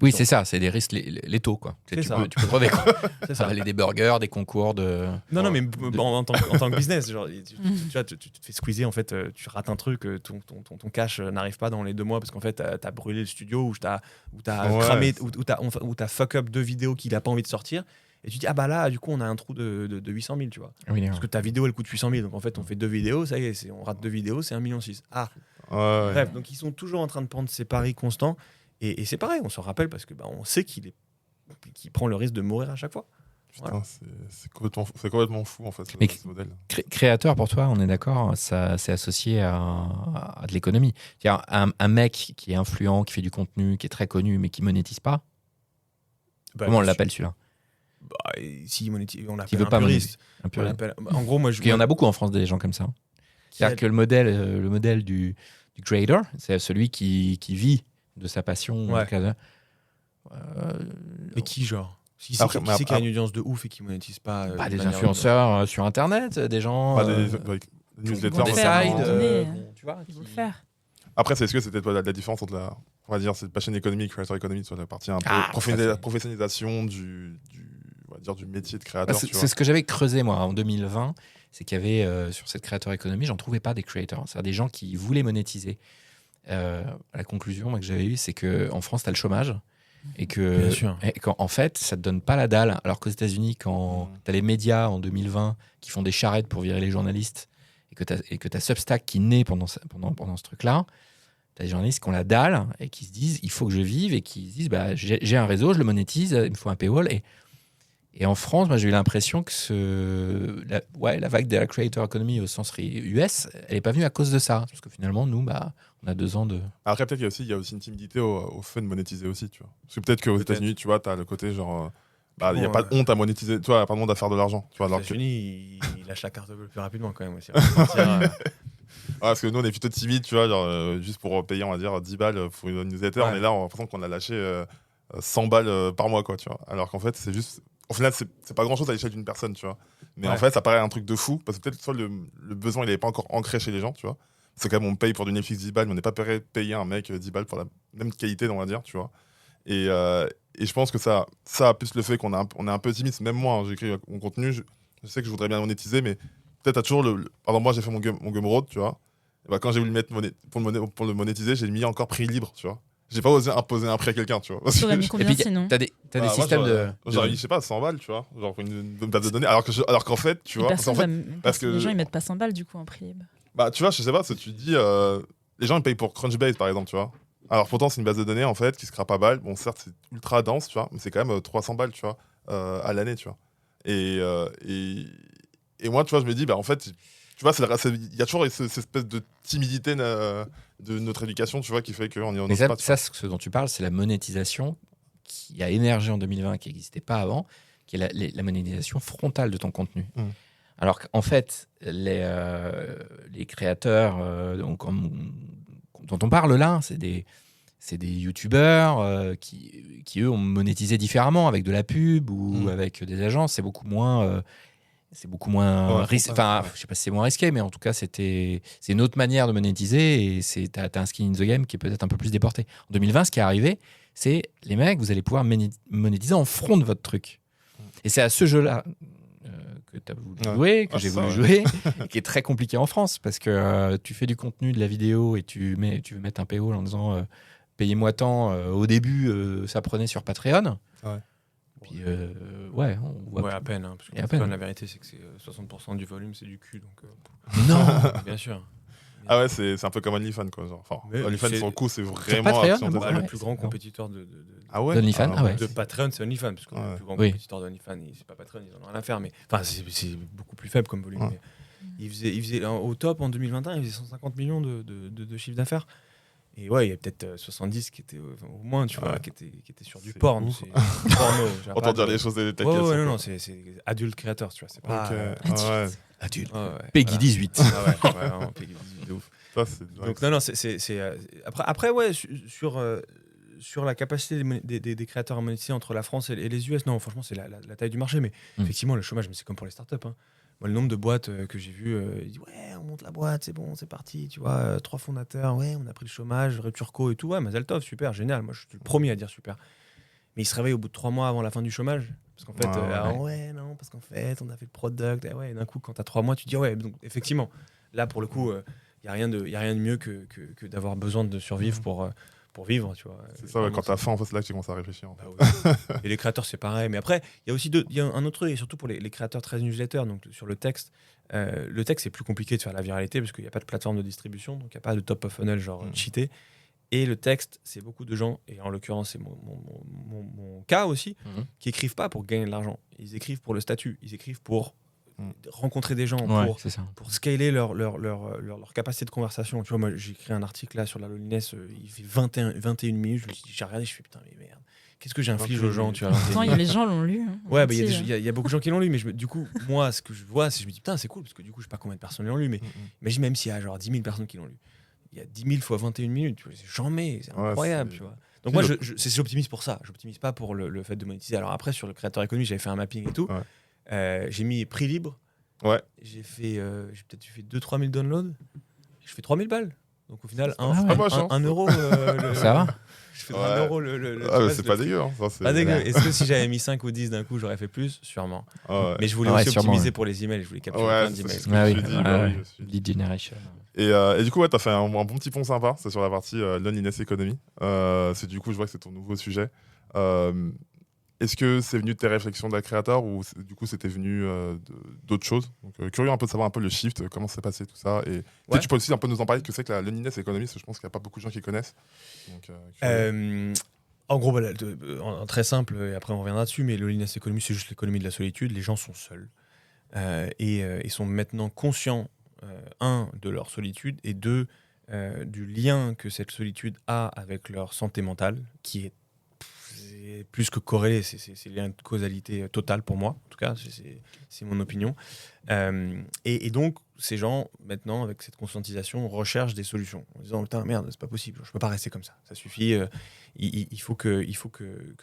Oui, c'est ça, c'est des risques létaux, quoi. Tu peux crever, quoi. C'est ça va aller des burgers, des concours de... Non, mais en tant que business, genre, tu te fais squeezer, en fait, tu rates un truc, ton cash n'arrive pas dans les 2 mois parce qu'en fait, t'as brûlé le studio ou t'as cramé, ou t'as fuck up 2 vidéos qu'il a pas envie de sortir. Et tu dis, là, du coup, on a un trou de 800 000, tu vois. Oui, parce que ta vidéo, elle coûte 800 000. Donc, en fait, on fait 2 vidéos, ça y est, on rate 2 vidéos, c'est 1,6 million. Bref, donc ils sont toujours en train de prendre ces paris constants. Et c'est pareil, on s'en rappelle parce que on sait qu'il prend le risque de mourir à chaque fois. Putain, c'est complètement fou en fait, Mais ce modèle. Créateur, pour toi, on est d'accord, ça c'est associé à de l'économie. C'est-à-dire un mec qui est influent, qui fait du contenu, qui est très connu, mais qui monétise pas. Comment on l'appelle celui-là? Si on l'appelle Qui veut un pas puriste. Un puriste. En gros, moi, Il y en a beaucoup en France, des gens comme ça. C'est-à-dire que le modèle du creator, c'est celui qui vit de sa passion. Ouais. Euh, Mais qui, genre Qui Après, c'est qui a une audience de ouf et qui monétise pas des de manière- influenceurs sur Internet, des gens. Des newsletters. des faire, sides, à un moment donné, tu vois, Ils vont qui- le faire. Après, c'est ce que c'était la différence entre on va dire, cette chaîne économique, creator economy, sur la partie un peu professionnalisation du métier de créateur. tu vois. C'est ce que j'avais creusé moi en 2020, c'est qu'il y avait sur cette creator economy, j'en trouvais pas des creators, c'est-à-dire des gens qui voulaient monétiser. La conclusion moi, que j'avais eue, c'est qu'en France, tu as le chômage et Bien sûr. qu'en fait, ça te donne pas la dalle. Alors qu'aux États-Unis, quand tu as les médias en 2020 qui font des charrettes pour virer les journalistes et que tu as Substack qui naît pendant ce truc-là, tu as des journalistes qui ont la dalle et qui se disent il faut que je vive et qui se disent bah, j'ai un réseau, je le monétise, il me faut un paywall. Et en France, moi, j'ai eu l'impression que la vague de la creator economy au sens US, elle n'est pas venue à cause de ça. Parce que finalement, nous, on a 2 ans de... Après, peut-être qu'il y a aussi une timidité au fait de monétiser aussi, tu vois. Parce que peut-être qu'aux États-Unis, tu vois, tu as le côté genre. Il n'y a pas de honte à monétiser, tu vois, il n'y a pas de honte à faire de l'argent. Tu vois, Aux États-Unis, il lâche la carte bleue plus rapidement quand même aussi. On va se mentir, parce que nous, on est plutôt timide, tu vois, genre, juste pour payer, on va dire, 10 balles pour une newsletter. Ouais. On est là, on a l'impression qu'on a lâché 100 balles par mois, quoi, tu vois. Alors qu'en fait, c'est juste. Au final, c'est pas grand-chose à l'échelle d'une personne, tu vois. Mais en fait, ça paraît un truc de fou, parce que peut-être soit le besoin, il n'avait pas encore ancré chez les gens, tu vois. C'est quand même, on paye pour du Netflix 10 balles, mais on n'est pas prêt à payer un mec 10 balles pour la même qualité, on va dire, tu vois. Et je pense que ça plus le fait qu'on est un peu timide, même moi, hein, j'écris mon contenu, je sais que je voudrais bien monétiser, mais peut-être à toujours Pardon, moi, j'ai fait mon Gumroad, tu vois. Et bah, quand j'ai voulu le mettre pour le monétiser, j'ai mis encore prix libre, tu vois. J'ai pas osé imposer un prix à quelqu'un, tu vois. Parce Tu aurais mis que- combien puis, sinon T'as des Bah, systèmes moi, de... J'aurais mis, je sais pas, 100 balles, tu vois, genre pour une base de données. Alors qu'en fait, tu vois, parce qu'en fait, Les gens ils mettent pas 100 balles du coup en prix libre. bah, tu vois, je sais pas, tu dis, les gens ils payent pour Crunchbase par exemple, tu vois. Alors pourtant, c'est une base de données en fait qui se scrape à balles. Bon, certes, c'est ultra dense, tu vois, mais c'est quand même 300 balles, tu vois, à l'année, tu vois. Et moi, tu vois, je me dis, bah en fait, tu vois, il y a toujours cette espèce de timidité de notre éducation, tu vois, qui fait qu'on Mais n'ose pas. tu vois. ce dont tu parles, c'est la monétisation qui a émergé en 2020, qui n'existait pas avant, qui est la monétisation frontale de ton contenu. Alors qu'en fait, les créateurs dont on parle là, c'est des youtubeurs qui, eux, ont monétisé différemment avec de la pub ou avec des agences. C'est beaucoup moins risqué. Enfin, je sais pas si c'est moins risqué, mais en tout cas, c'est une autre manière de monétiser et t'as un skin in the game qui est peut-être un peu plus déporté. En 2020, ce qui est arrivé, c'est les mecs, vous allez pouvoir monétiser en front de votre truc. Et c'est à ce jeu-là que tu as voulu jouer, que j'ai voulu jouer, qui est très compliqué en France parce que tu fais du contenu, de la vidéo et tu veux mettre un paywall en disant payez-moi tant. Au début, ça prenait sur Patreon. Ouais. Puis, on voit à peine. Parce que Et à peine. la vérité, c'est que c'est 60% du volume, c'est du cul. Donc, Non. bien sûr. Ah ouais, c'est un peu comme OnlyFans, quoi. Genre. Enfin, Mais OnlyFans, c'est- sur le coup, c'est vraiment. Patreon, action de- ah Le ouais, plus c'est grand bon. compétiteur de Ah ouais. d'OnlyFans, ah ouais. de Patreon, c'est OnlyFans, parce que Ouais. le plus grand Oui. compétiteur d'OnlyFans, c'est pas Patreon, ils en ont rien à faire, mais enfin, c'est beaucoup plus faible comme volume. Ouais. Mais il faisait au top en 2021, il faisait 150 millions de chiffre d'affaires. Et ouais, il y a peut-être 70 qui étaient au moins, tu vois, Ouais. qui étaient sur du C'est porn. ouf. C'est du porno. genre, Autant pas dire de- les choses telles qu'elles Ouais, sont, ouais, quoi. non, c'est adulte créateur, tu vois. C'est pas. Ok. Ouais. Adulte. Ouais, ouais, Peggy voilà. 18. Ah ouais, vraiment, Peggy 18, de ouf. Ça, c'est dingue. Donc, non, après, ouais, sur la capacité des créateurs à monétiser entre la France et les US, non, franchement, c'est la taille du marché. Mais effectivement, le chômage, mais c'est comme pour les startups. Hein. Moi, le nombre de boîtes que j'ai vues, ils disent ouais, on monte la boîte, c'est bon, c'est parti. Tu vois, 3 fondateurs, ouais, on a pris le chômage, Turco et tout. Ouais, Mazel Tov, super, génial. Moi, je suis le premier à dire super. Mais ils se réveillent au bout de 3 mois avant la fin du chômage. Parce qu'en fait, non, parce qu'en fait, on a fait le product. Ouais, d'un coup, quand t'as 3 mois, tu te dis ouais, donc effectivement, là, pour le coup, il n'y a rien de mieux que d'avoir besoin de survivre pour vivre, tu vois. C'est ça, ouais, quand t'as faim, en fait, c'est là que tu commences à réfléchir. En fait. Bah ouais. Et les créateurs, c'est pareil. Mais après, il y a aussi il y a un autre truc, et surtout pour les créateurs très newsletters, donc sur le texte. Le texte, c'est plus compliqué de faire la viralité parce qu'il n'y a pas de plateforme de distribution, donc il n'y a pas de top of funnel genre cheaté. Et le texte, c'est beaucoup de gens, et en l'occurrence, c'est mon cas aussi, qui écrivent pas pour gagner de l'argent. Ils écrivent pour le statut. Ils écrivent pour rencontrer des gens, pour scaler leur capacité de conversation. Tu vois, moi, j'ai écrit un article là sur la loneliness, il fait 21 minutes. J'ai regardé, je fais putain, mais merde. Qu'est-ce que j'inflige aux gens, tu vois. Pourtant, les gens l'ont lu. Hein, ouais, il y a beaucoup de gens qui l'ont lu, mais du coup, moi, ce que je vois, c'est que je me dis, putain, c'est cool, parce que du coup, je sais pas combien de personnes l'ont lu, mais imagine même s'il y a genre 10 000 personnes qui l'ont lu. Il y a 10 000 fois 21 minutes, tu vois, j'en mets, c'est incroyable, tu vois. Donc moi, j'optimise pour ça, j'optimise pas pour le fait de monétiser. Alors après, sur le créateur économique, j'avais fait un mapping et tout. J'ai mis prix libre. J'ai peut-être fait 2-3 000 downloads. Je fais 3 000 balles. Donc au final, 1 euro. Ça va. Je fais 1 euro c'est pas dégueu. Hein. Pas dégueu. Est-ce que si j'avais mis 5 ou 10 d'un coup, j'aurais fait plus? Sûrement. Mais je voulais aussi optimiser pour les emails. Je voulais capturer plein d'emails. Lead generation. Et du coup, tu as fait un bon petit pont sympa. C'est sur la partie loneliness economy. C'est du coup, je vois que c'est ton nouveau sujet. Est-ce que c'est venu de tes réflexions de la créateur ou du coup c'était venu d'autres choses? Donc, curieux un peu de savoir un peu le shift, comment s'est passé tout ça. Et tu peux aussi un peu nous en parler, que c'est que la loneliness economy, je pense qu'il n'y a pas beaucoup de gens qui connaissent. Donc, en gros, en très simple, et après on reviendra dessus, mais le loneliness economy, c'est juste l'économie de la solitude. Les gens sont seuls et ils sont maintenant conscients, de leur solitude et du lien que cette solitude a avec leur santé mentale, qui est plus que corrélé, c'est lien de causalité totale pour moi, en tout cas, c'est mon opinion. Et donc, ces gens, maintenant, avec cette conscientisation, recherchent des solutions, en disant, putain, merde, c'est pas possible, je peux pas rester comme ça suffit, il faut que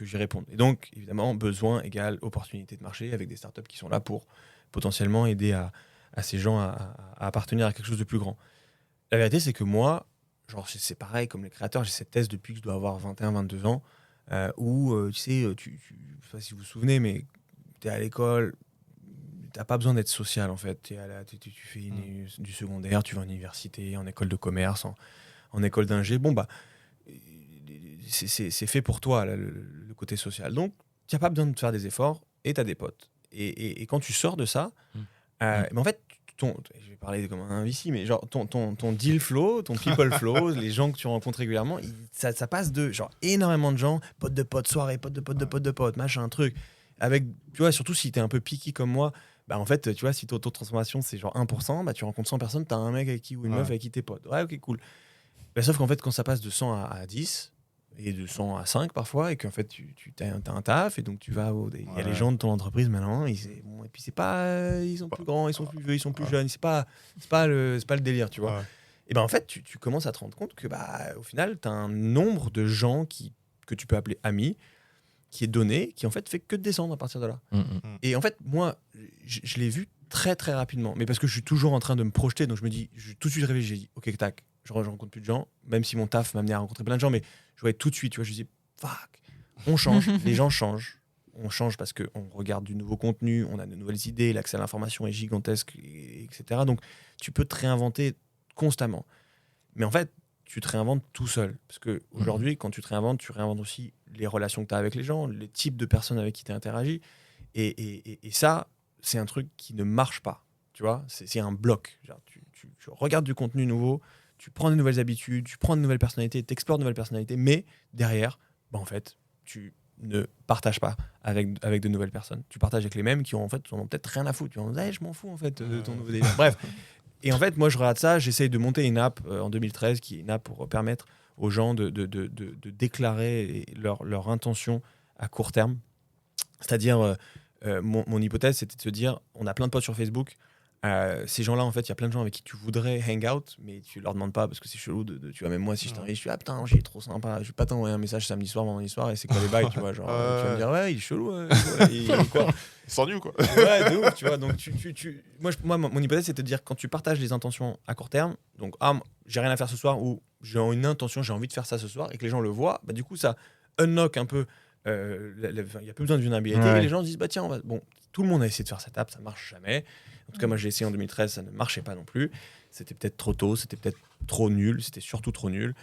j'y réponde. Et donc, évidemment, besoin égale opportunité de marché, avec des startups qui sont là pour potentiellement aider à ces gens à appartenir à quelque chose de plus grand. La vérité, c'est que moi, genre, c'est pareil, comme les créateurs, j'ai cette thèse depuis que je dois avoir 21-22 ans, où, tu sais, je sais pas si vous vous souvenez, mais tu es à l'école, t'as pas besoin d'être social, en fait. Tu fais du secondaire, tu vas en université, en école de commerce, en école d'ingé. Bon, bah, c'est fait pour toi, là, le côté social. Donc, tu n'as pas besoin de faire des efforts et tu as des potes. Et quand tu sors de ça, mais en fait, je vais parler comme un VC, mais genre ton deal flow, ton people flow, les gens que tu rencontres régulièrement, ça passe de genre énormément de gens, potes de potes, soirée, potes de potes de potes de potes, machin, truc. Avec, tu vois, surtout si t'es un peu picky comme moi, bah en fait, tu vois, si ton taux de transformation c'est genre 1%, bah tu rencontres 100 personnes, t'as un mec avec qui ou une meuf avec qui t'es pote. Ouais, ok, cool. Bah, sauf qu'en fait, quand ça passe de 100 à 10, et de 100 à 5 parfois, et qu'en fait tu as un taf, et donc tu vas il y a les gens de ton entreprise maintenant, et puis c'est pas, ils sont plus grands, ils sont plus vieux, ils sont plus jeunes, c'est pas le délire, tu vois. Et ben en fait tu commences à te rendre compte que au final tu as un nombre de gens que tu peux appeler amis, qui est donné, qui en fait fait que descendre à partir de là. Et en fait moi je l'ai vu très très rapidement, mais parce que je suis toujours en train de me projeter, donc je me dis, tout de suite réfléchi, j'ai dit ok, tac, je rencontre plus de gens, même si mon taf m'a amené à rencontrer plein de gens, mais je voyais tout de suite, tu vois, je me dis fuck, on change, les gens changent, on change parce qu'on regarde du nouveau contenu, on a de nouvelles idées, l'accès à l'information est gigantesque, etc. Donc tu peux te réinventer constamment. Mais en fait, tu te réinventes tout seul. Parce qu'aujourd'hui, quand tu te réinventes, tu réinventes aussi les relations que tu as avec les gens, les types de personnes avec qui tu interagis. Et ça, c'est un truc qui ne marche pas. Tu vois, c'est un bloc. Genre, tu regardes du contenu nouveau, tu prends de nouvelles habitudes, tu prends de nouvelles personnalités, tu explores de nouvelles personnalités, mais derrière, en fait, tu ne partages pas avec de nouvelles personnes. Tu partages avec les mêmes qui ont peut-être rien à foutre. Tu vas dire, je m'en fous en fait de ton nouveau délire. Bref. Et en fait, moi, je regarde ça, j'essaye de monter une app en 2013, qui est une app pour permettre aux gens de déclarer leur intention à court terme. C'est-à-dire, mon hypothèse, c'était de se dire, on a plein de potes sur Facebook. Ces gens-là, en fait, il y a plein de gens avec qui tu voudrais hang out, mais tu leur demandes pas parce que c'est chelou. Tu vois, même moi, si je t'invite, je suis putain, j'ai trop sympa. Je vais pas t'envoyer un message samedi soir, vendredi soir, et c'est quoi les bails, tu vois, genre, tu vas me dire, ouais, il est chelou, il quoi. Il s'ennuie ou quoi. Ouais, de ouf, tu vois. Donc, moi, mon hypothèse, c'est de dire, quand tu partages les intentions à court terme, donc, j'ai rien à faire ce soir, ou j'ai une intention, j'ai envie de faire ça ce soir, et que les gens le voient, bah, du coup, ça unlock un peu. Il n'y a plus besoin de vulnérabilité, et les gens se disent, bah tiens, bon, tout le monde a essayé de faire cette app, ça marche jamais. En tout cas, moi, j'ai essayé en 2013, ça ne marchait pas non plus. C'était peut-être trop tôt, c'était peut-être trop nul, c'était surtout trop nul,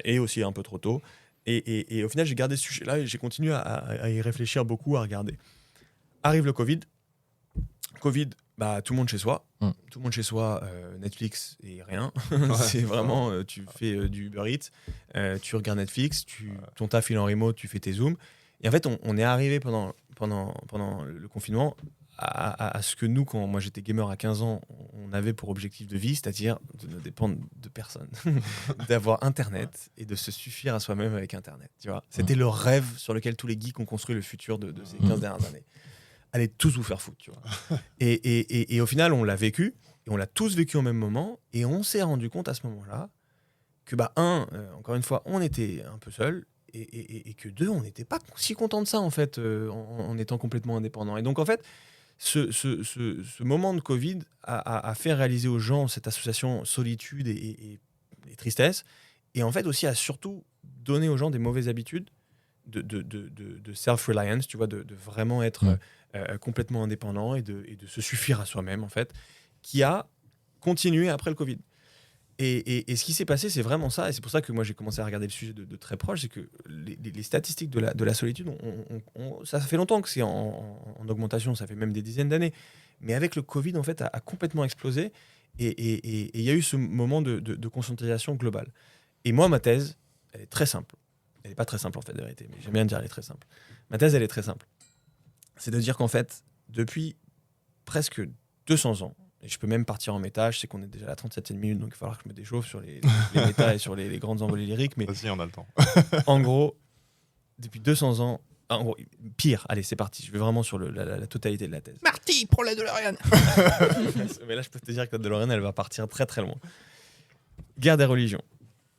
et aussi un peu trop tôt. Et au final, j'ai gardé ce sujet-là et j'ai continué à y réfléchir beaucoup, à regarder. Arrive le Covid. Covid, Bah, tout le monde chez soi. Tout le monde chez soi, Netflix et rien. C'est vraiment, tu fais du Uber Eats, tu regardes Netflix, ton taf il est en remote, tu fais tes Zooms. Et en fait, on est arrivé pendant le confinement à ce que nous, quand moi j'étais gamer à 15 ans, on avait pour objectif de vie, c'est-à-dire de ne dépendre de personne, d'avoir Internet et de se suffire à soi-même avec Internet. Tu vois, c'était le rêve sur lequel tous les geeks ont construit le futur de ces 15 dernières années. Allez tous vous faire foutre, tu vois. Et au final, on l'a vécu, et on l'a tous vécu au même moment, et on s'est rendu compte à ce moment-là que, encore une fois, on était un peu seul, et que deux, on n'était pas si content de ça, en fait, en étant complètement indépendant. Et donc, en fait, ce moment de Covid a fait réaliser aux gens cette association solitude et tristesse, et en fait aussi a surtout donné aux gens des mauvaises habitudes de self-reliance, tu vois, de vraiment être complètement indépendant et de se suffire à soi-même, en fait, qui a continué après le Covid. Et ce qui s'est passé, c'est vraiment ça, et c'est pour ça que moi j'ai commencé à regarder le sujet de très proche, c'est que les statistiques de la solitude, ça fait longtemps que c'est en augmentation, ça fait même des dizaines d'années, mais avec le Covid, en fait, a complètement explosé, et il y a eu ce moment de conscientisation globale. Et moi, ma thèse, elle est très simple. Elle n'est pas très simple, en fait, de vérité, mais j'aime bien dire elle est très simple. Ma thèse, elle est très simple. C'est de dire qu'en fait, depuis presque 200 ans, et je peux même partir en méta, je sais qu'on est déjà à la 37e minute, donc il va falloir que je me déchauffe sur les méta et sur les grandes envolées lyriques. Mais vas-y, on a le temps. En gros, depuis 200 ans, en gros, pire, allez, c'est parti, je vais vraiment sur la totalité de la thèse. Marty, prends la DeLorean. Mais là, je peux te dire que la DeLorean, elle va partir très très loin. Guerre des religions.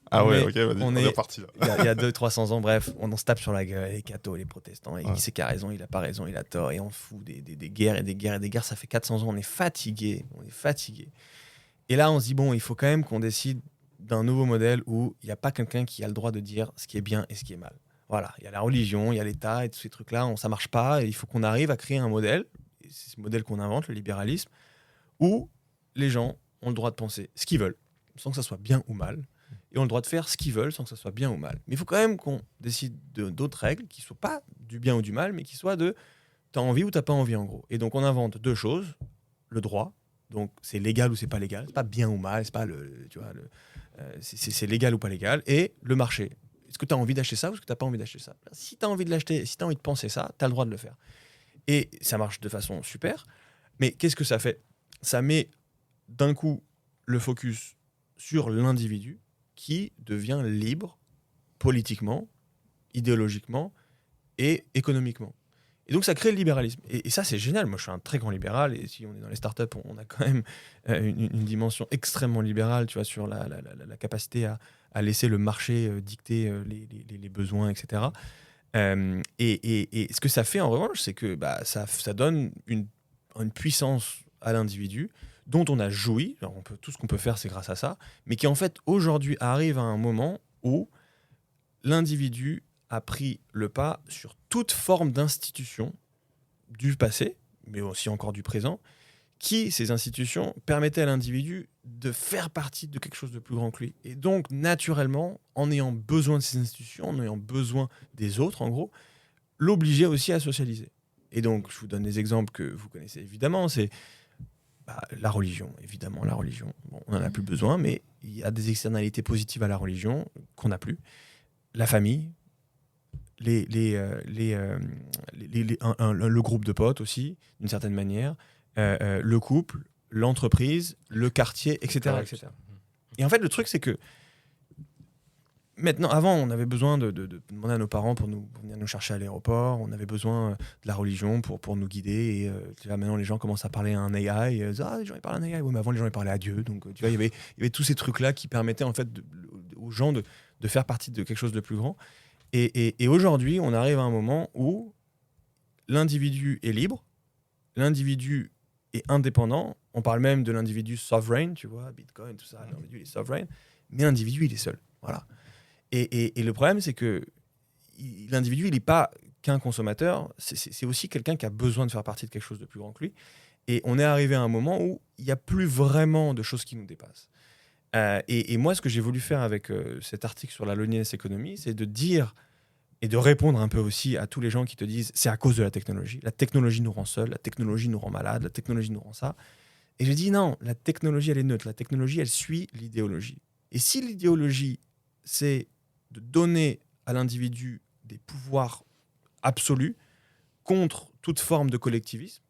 Ah ouais, ok, vas-y, on est parti là. Il y a 200-300 ans, bref, on se tape sur la gueule, les cathos, les protestants, et qui c'est qui a raison, il a pas raison, il a tort, et on fout des guerres et des guerres et des guerres, ça fait 400 ans, on est fatigué. Et là, on se dit, bon, il faut quand même qu'on décide d'un nouveau modèle où il n'y a pas quelqu'un qui a le droit de dire ce qui est bien et ce qui est mal. Voilà, il y a la religion, il y a l'État et tous ces trucs-là, ça marche pas, et il faut qu'on arrive à créer un modèle, et c'est ce modèle qu'on invente, le libéralisme, où les gens ont le droit de penser ce qu'ils veulent, sans que ça soit bien ou mal, et ont le droit de faire ce qu'ils veulent sans que ça soit bien ou mal. Mais il faut quand même qu'on décide d'autres règles qui ne soient pas du bien ou du mal, mais qui soient de t'as envie ou t'as pas envie, en gros. Et donc on invente deux choses. Le droit, donc c'est légal ou c'est pas légal, c'est pas bien ou mal, c'est pas c'est légal ou pas légal. Et le marché. Est-ce que tu as envie d'acheter ça ou est-ce que tu n'as pas envie d'acheter ça? Si tu as envie de l'acheter, si tu as envie de penser ça, tu as le droit de le faire. Et ça marche de façon super. Mais qu'est-ce que ça fait? Ça met d'un coup le focus sur l'individu qui devient libre politiquement, idéologiquement et économiquement. Et donc ça crée le libéralisme. Et ça, c'est génial. Moi, je suis un très grand libéral, et si on est dans les startups, on a quand même une dimension extrêmement libérale, tu vois, sur la capacité à laisser le marché dicter les besoins, etc. Et ce que ça fait, en revanche, c'est que ça donne une puissance à l'individu dont on a joui. Alors tout ce qu'on peut faire, c'est grâce à ça, mais qui en fait aujourd'hui arrive à un moment où l'individu a pris le pas sur toute forme d'institution du passé, mais aussi encore du présent, ces institutions permettaient à l'individu de faire partie de quelque chose de plus grand que lui. Et donc, naturellement, en ayant besoin de ces institutions, en ayant besoin des autres, en gros, l'obligeait aussi à socialiser. Et donc, je vous donne des exemples que vous connaissez évidemment, c'est la religion, évidemment, la religion. Bon, on n'en a plus besoin, mais il y a des externalités positives à la religion qu'on n'a plus. La famille, le groupe de potes aussi, d'une certaine manière, le couple, l'entreprise, le quartier, etc., etc. Et en fait, le truc, c'est que maintenant, avant, on avait besoin de demander à nos parents pour venir nous chercher à l'aéroport. On avait besoin de la religion pour nous guider. Et là, maintenant, les gens commencent à parler à un AI. Les gens ils parlent à un AI. Oui, mais avant, les gens ils parlaient à Dieu. Donc, tu vois, il y avait tous ces trucs-là qui permettaient en fait aux gens de faire partie de quelque chose de plus grand. Et aujourd'hui, on arrive à un moment où l'individu est libre, l'individu est indépendant. On parle même de l'individu sovereign, tu vois, Bitcoin, tout ça. L'individu est sovereign, mais l'individu, il est seul. Voilà. Et le problème, c'est que l'individu, il n'est pas qu'un consommateur, c'est aussi quelqu'un qui a besoin de faire partie de quelque chose de plus grand que lui. Et on est arrivé à un moment où il n'y a plus vraiment de choses qui nous dépassent. Et moi, ce que j'ai voulu faire avec cet article sur la loneliness economy, c'est de dire et de répondre un peu aussi à tous les gens qui te disent c'est à cause de la technologie nous rend seuls, la technologie nous rend malades, la technologie nous rend ça. Et je dis non, la technologie elle est neutre, la technologie elle suit l'idéologie. Et si l'idéologie c'est de donner à l'individu des pouvoirs absolus contre toute forme de collectivisme,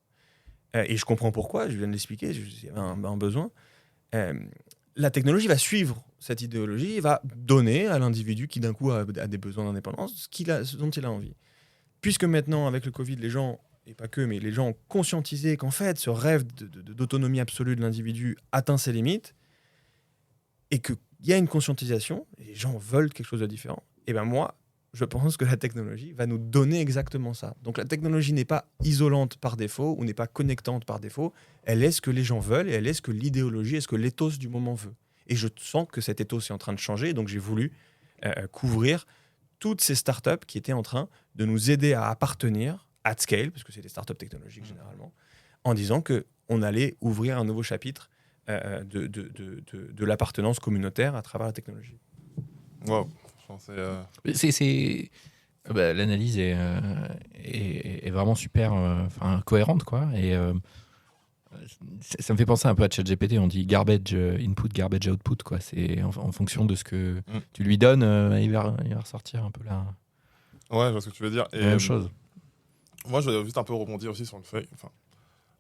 et je comprends pourquoi, je viens de l'expliquer, il y avait un besoin, la technologie va suivre cette idéologie et va donner à l'individu qui d'un coup a des besoins d'indépendance ce dont il a envie. Puisque maintenant, avec le Covid, les gens, et pas que, mais les gens ont conscientisé qu'en fait, ce rêve d'autonomie absolue de l'individu atteint ses limites et qu'il y a une conscientisation, et les gens veulent quelque chose de différent, et bien moi, je pense que la technologie va nous donner exactement ça. Donc la technologie n'est pas isolante par défaut ou n'est pas connectante par défaut. Elle est ce que les gens veulent et elle est ce que l'idéologie et ce que l'éthos du moment veut. Et je sens que cet éthos est en train de changer. Donc j'ai voulu couvrir toutes ces startups qui étaient en train de nous aider à appartenir at scale, parce que c'est des startups technologiques généralement, en disant qu'on allait ouvrir un nouveau chapitre de l'appartenance communautaire à travers la technologie. Wow. L'analyse est vraiment super cohérente, quoi. Et ça me fait penser un peu à ChatGPT. On dit garbage input, garbage output, quoi. C'est en fonction de ce que tu lui donnes, il va ressortir un peu là. Ouais, je vois ce que tu veux dire. Et la même chose. Moi, je vais juste un peu rebondir aussi sur le fait.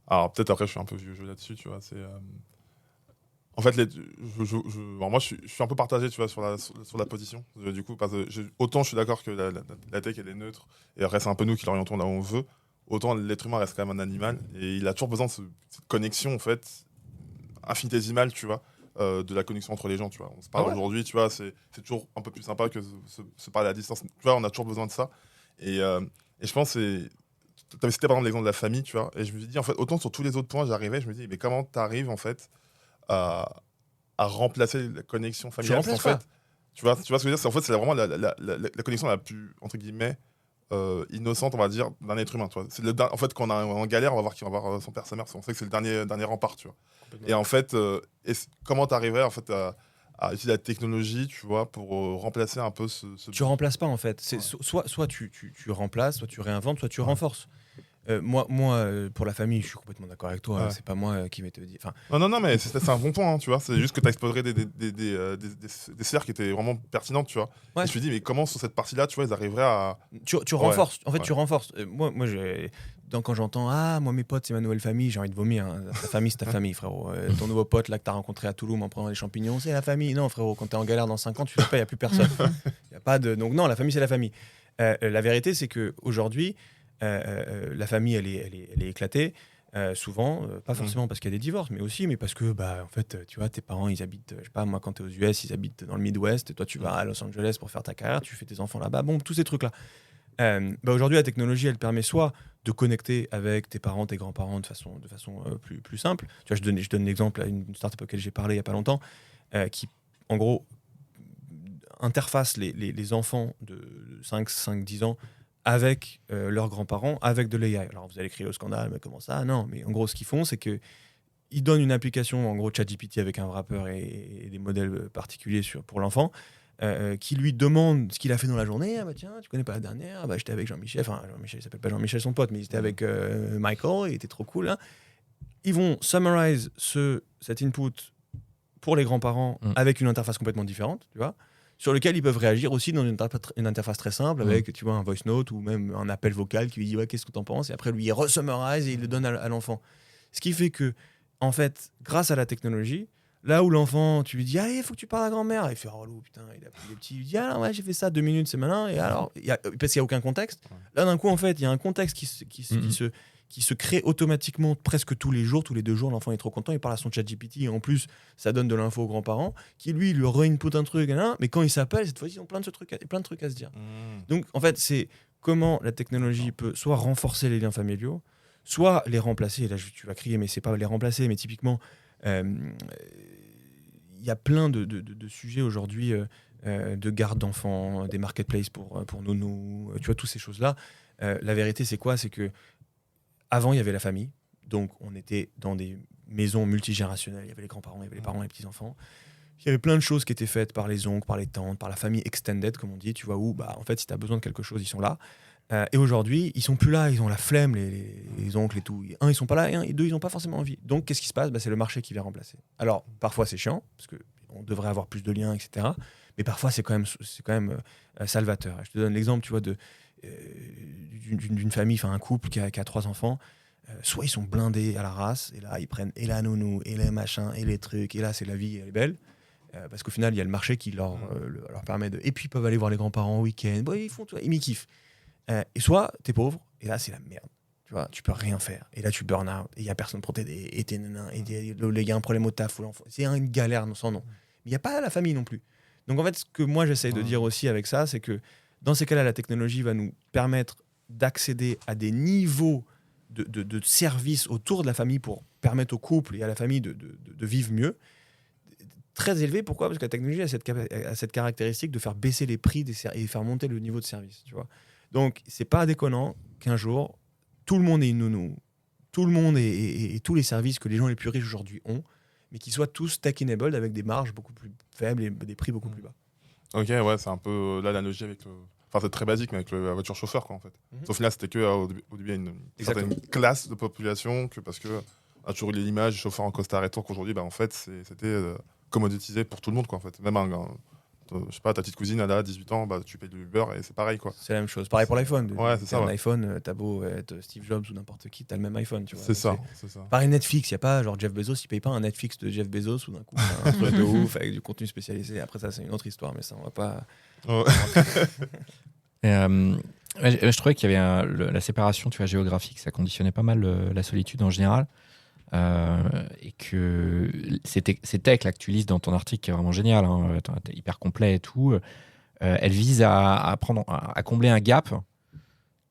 Alors peut-être après, je suis un peu vieux jeu là-dessus, tu vois. En fait, alors moi, je suis un peu partagé, tu vois, sur la position. Du coup, parce que autant je suis d'accord que la tech, elle est neutre, et après, c'est un peu nous qui l'orientons là où on veut, autant l'être humain reste quand même un animal, et il a toujours besoin de cette connexion, en fait, infinitésimale, tu vois, de la connexion entre les gens, tu vois. On se parle aujourd'hui, tu vois, c'est toujours un peu plus sympa que se parler à distance. Tu vois, on a toujours besoin de ça. Et je pense que tu avais cité par exemple l'exemple de la famille, tu vois, et je me suis dit, en fait, autant sur tous les autres points, j'arrivais, je me dis, mais comment t'arrives, en fait, à remplacer la connexion familiale. En fait, tu vois ce que je veux dire, en fait, c'est vraiment la connexion la plus, entre guillemets, innocente, on va dire, d'un être humain. Tu vois. En fait, quand on est en galère, on va voir qui va voir son père, sa mère. On sait que c'est le dernier rempart. Tu vois. Et en fait, comment tu arriverais en fait, à utiliser la technologie, tu vois, pour remplacer un peu ce... Tu remplaces pas, en fait. C'est soit tu remplaces, soit tu réinventes, soit tu renforces. Moi, pour la famille, je suis complètement d'accord avec toi. Ouais. C'est pas moi qui vais te dire. Non, mais c'est un bon point, hein, tu vois. C'est juste que tu as exploré des sphères qui étaient vraiment pertinentes, tu vois. Ouais. Et je me dis, mais comment sur cette partie-là, tu vois, ils arriveraient à... Tu renforces. En fait, tu renforces. Moi, quand j'entends moi, mes potes, c'est ma nouvelle famille, j'ai envie de vomir. Hein. Ta famille, c'est ta famille, frérot. Ton nouveau pote là que t'as rencontré à Toulouse en prenant des champignons, c'est la famille. Non, frérot, quand t'es en galère dans 5 ans, tu fais pas, il n'y a plus personne. Y a pas de... Donc, non, la famille, c'est la famille. La vérité, c'est qu'aujourd'hui, la famille, elle est éclatée. Souvent, pas forcément parce qu'il y a des divorces, mais aussi parce que, en fait, tu vois, tes parents, ils habitent, je sais pas, moi, quand t'es aux US, ils habitent dans le Midwest, toi, tu vas à Los Angeles pour faire ta carrière, tu fais tes enfants là-bas, bon, tous ces trucs-là. Aujourd'hui, la technologie, elle permet soit de connecter avec tes parents, tes grands-parents de façon plus simple. Tu vois, je donne l'exemple à une startup auquel j'ai parlé il y a pas longtemps, qui, en gros, interface les enfants de 5-10 ans avec leurs grands-parents, avec de l'AI. Alors vous allez crier au scandale, mais comment ça? Non, mais en gros, ce qu'ils font, c'est qu'ils donnent une application, en gros ChatGPT avec un wrapper et des modèles particuliers pour l'enfant, qui lui demande ce qu'il a fait dans la journée. Ah bah tiens, tu connais pas la dernière? Ah bah j'étais avec Jean-Michel. Enfin, Jean-Michel, il s'appelle pas Jean-Michel son pote, mais il était avec Michael, il était trop cool. Hein. Ils vont summarize cet input pour les grands-parents avec une interface complètement différente, tu vois, sur lequel ils peuvent réagir aussi dans une interface très simple avec tu vois, un voice note ou même un appel vocal qui lui dit qu'est-ce que tu en penses, et après lui il re-summarize et il le donne à l'enfant. Ce qui fait que, en fait, grâce à la technologie, là où l'enfant, tu lui dis allez, il faut que tu parles à grand-mère, il fait oh putain, il a pris des petits, il dit alors ouais, j'ai fait ça 2 minutes, c'est malin, et alors parce qu'il n'y a aucun contexte. Là d'un coup, en fait, il y a un contexte qui se crée automatiquement presque tous les jours, tous les 2 jours, l'enfant est trop content, il parle à son chat GPT, et en plus, ça donne de l'info aux grands-parents, qui lui re-input un truc, mais quand ils s'appellent, cette fois-ci, ils ont plein de trucs à se dire. Donc, en fait, c'est comment la technologie peut soit renforcer les liens familiaux, soit les remplacer, et là, tu vas crier, mais c'est pas les remplacer, mais typiquement, il y a plein de sujets aujourd'hui, de garde d'enfants, des marketplaces pour nounous, tu vois, toutes ces choses-là. La vérité, c'est quoi? C'est que avant, il y avait la famille, donc on était dans des maisons multigénérationnelles. Il y avait les grands-parents, il y avait les parents, les petits-enfants. il y avait plein de choses qui étaient faites par les oncles, par les tantes, par la famille extended, comme on dit, tu vois, où, en fait, si tu as besoin de quelque chose, ils sont là. Et aujourd'hui, ils sont plus là, ils ont la flemme, les oncles et tout. Ils sont pas là, et deux, ils ont pas forcément envie. Donc, qu'est-ce qui se passe ? C'est le marché qui vient remplacer. Alors, parfois, c'est chiant, parce qu'on devrait avoir plus de liens, etc. Mais parfois, c'est quand même salvateur. Je te donne l'exemple, tu vois, d'une famille, un couple qui a 3 enfants. Soit ils sont blindés à la race, et là, ils prennent et la nounou, et les machins, et les trucs, et là, c'est la vie, elle est belle. Parce qu'au final, il y a le marché qui leur permet de... Et puis, ils peuvent aller voir les grands-parents au week-end. Ils font, ils m'y kiffent. Et soit, t'es pauvre, et là, c'est la merde. Tu vois, tu peux rien faire. Et là, tu burn out, et il n'y a personne pour t'aider, et t'es nanan, et il y a un problème au taf, c'est une galère sans nom. Mais il n'y a pas la famille non plus. Donc, en fait, ce que moi, j'essaye de dire aussi avec ça, c'est que dans ces cas-là, la technologie va nous permettre d'accéder à des niveaux de services autour de la famille pour permettre au couple et à la famille de vivre mieux. Très élevé, pourquoi ? Parce que la technologie a cette caractéristique de faire baisser les prix et faire monter le niveau de service. Tu vois ? Donc, c'est pas déconnant qu'un jour, tout le monde ait une nounou, tout le monde et tous les services que les gens les plus riches aujourd'hui ont, mais qu'ils soient tous tech-enabled avec des marges beaucoup plus faibles et des prix beaucoup plus bas. Ok, ouais, c'est un peu l'analogie avec le... Enfin, c'est très basique, mais avec la voiture chauffeur, quoi, en fait. Sauf que là, c'était qu'au début, il y a une certaine classe de population, parce que a toujours eu l'image du chauffeur en costard et tout, qu'aujourd'hui, en fait, c'était commoditisé pour tout le monde, quoi, en fait. Même je sais pas, ta petite cousine, elle a 18 ans, tu payes de l'Uber et c'est pareil, quoi. C'est la même chose. Pareil pour l'iPhone. Ouais, c'est ça. Un iPhone, t'as beau être Steve Jobs ou n'importe qui, t'as le même iPhone, tu vois. C'est ça. Pareil Netflix, il y a pas genre Jeff Bezos, il paye pas un Netflix de Jeff Bezos ou d'un coup un truc de ouf avec du contenu spécialisé. Après ça, c'est une autre histoire, mais ça, on va pas. Ouais. Je trouvais qu'il y avait la séparation, tu vois, géographique, ça conditionnait pas mal la solitude en général. Et que c'est tech là que tu lises dans ton article qui est vraiment génial, hein, hyper complet et tout. Elle vise à combler un gap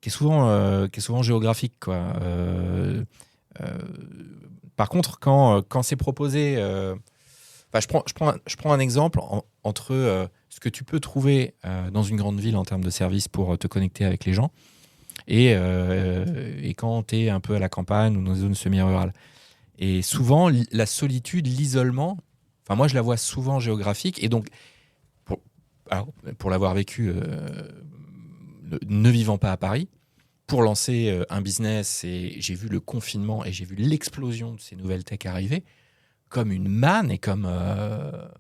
qui est souvent géographique, quoi. Par contre, quand c'est proposé, je prends un exemple entre ce que tu peux trouver dans une grande ville en termes de services pour te connecter avec les gens et quand tu es un peu à la campagne ou dans une zone semi-rurale. Et souvent, la solitude, l'isolement, moi je la vois souvent géographique. Et donc, pour l'avoir vécu, ne vivant pas à Paris, pour lancer un business, et j'ai vu le confinement et j'ai vu l'explosion de ces nouvelles tech arriver comme une manne et comme un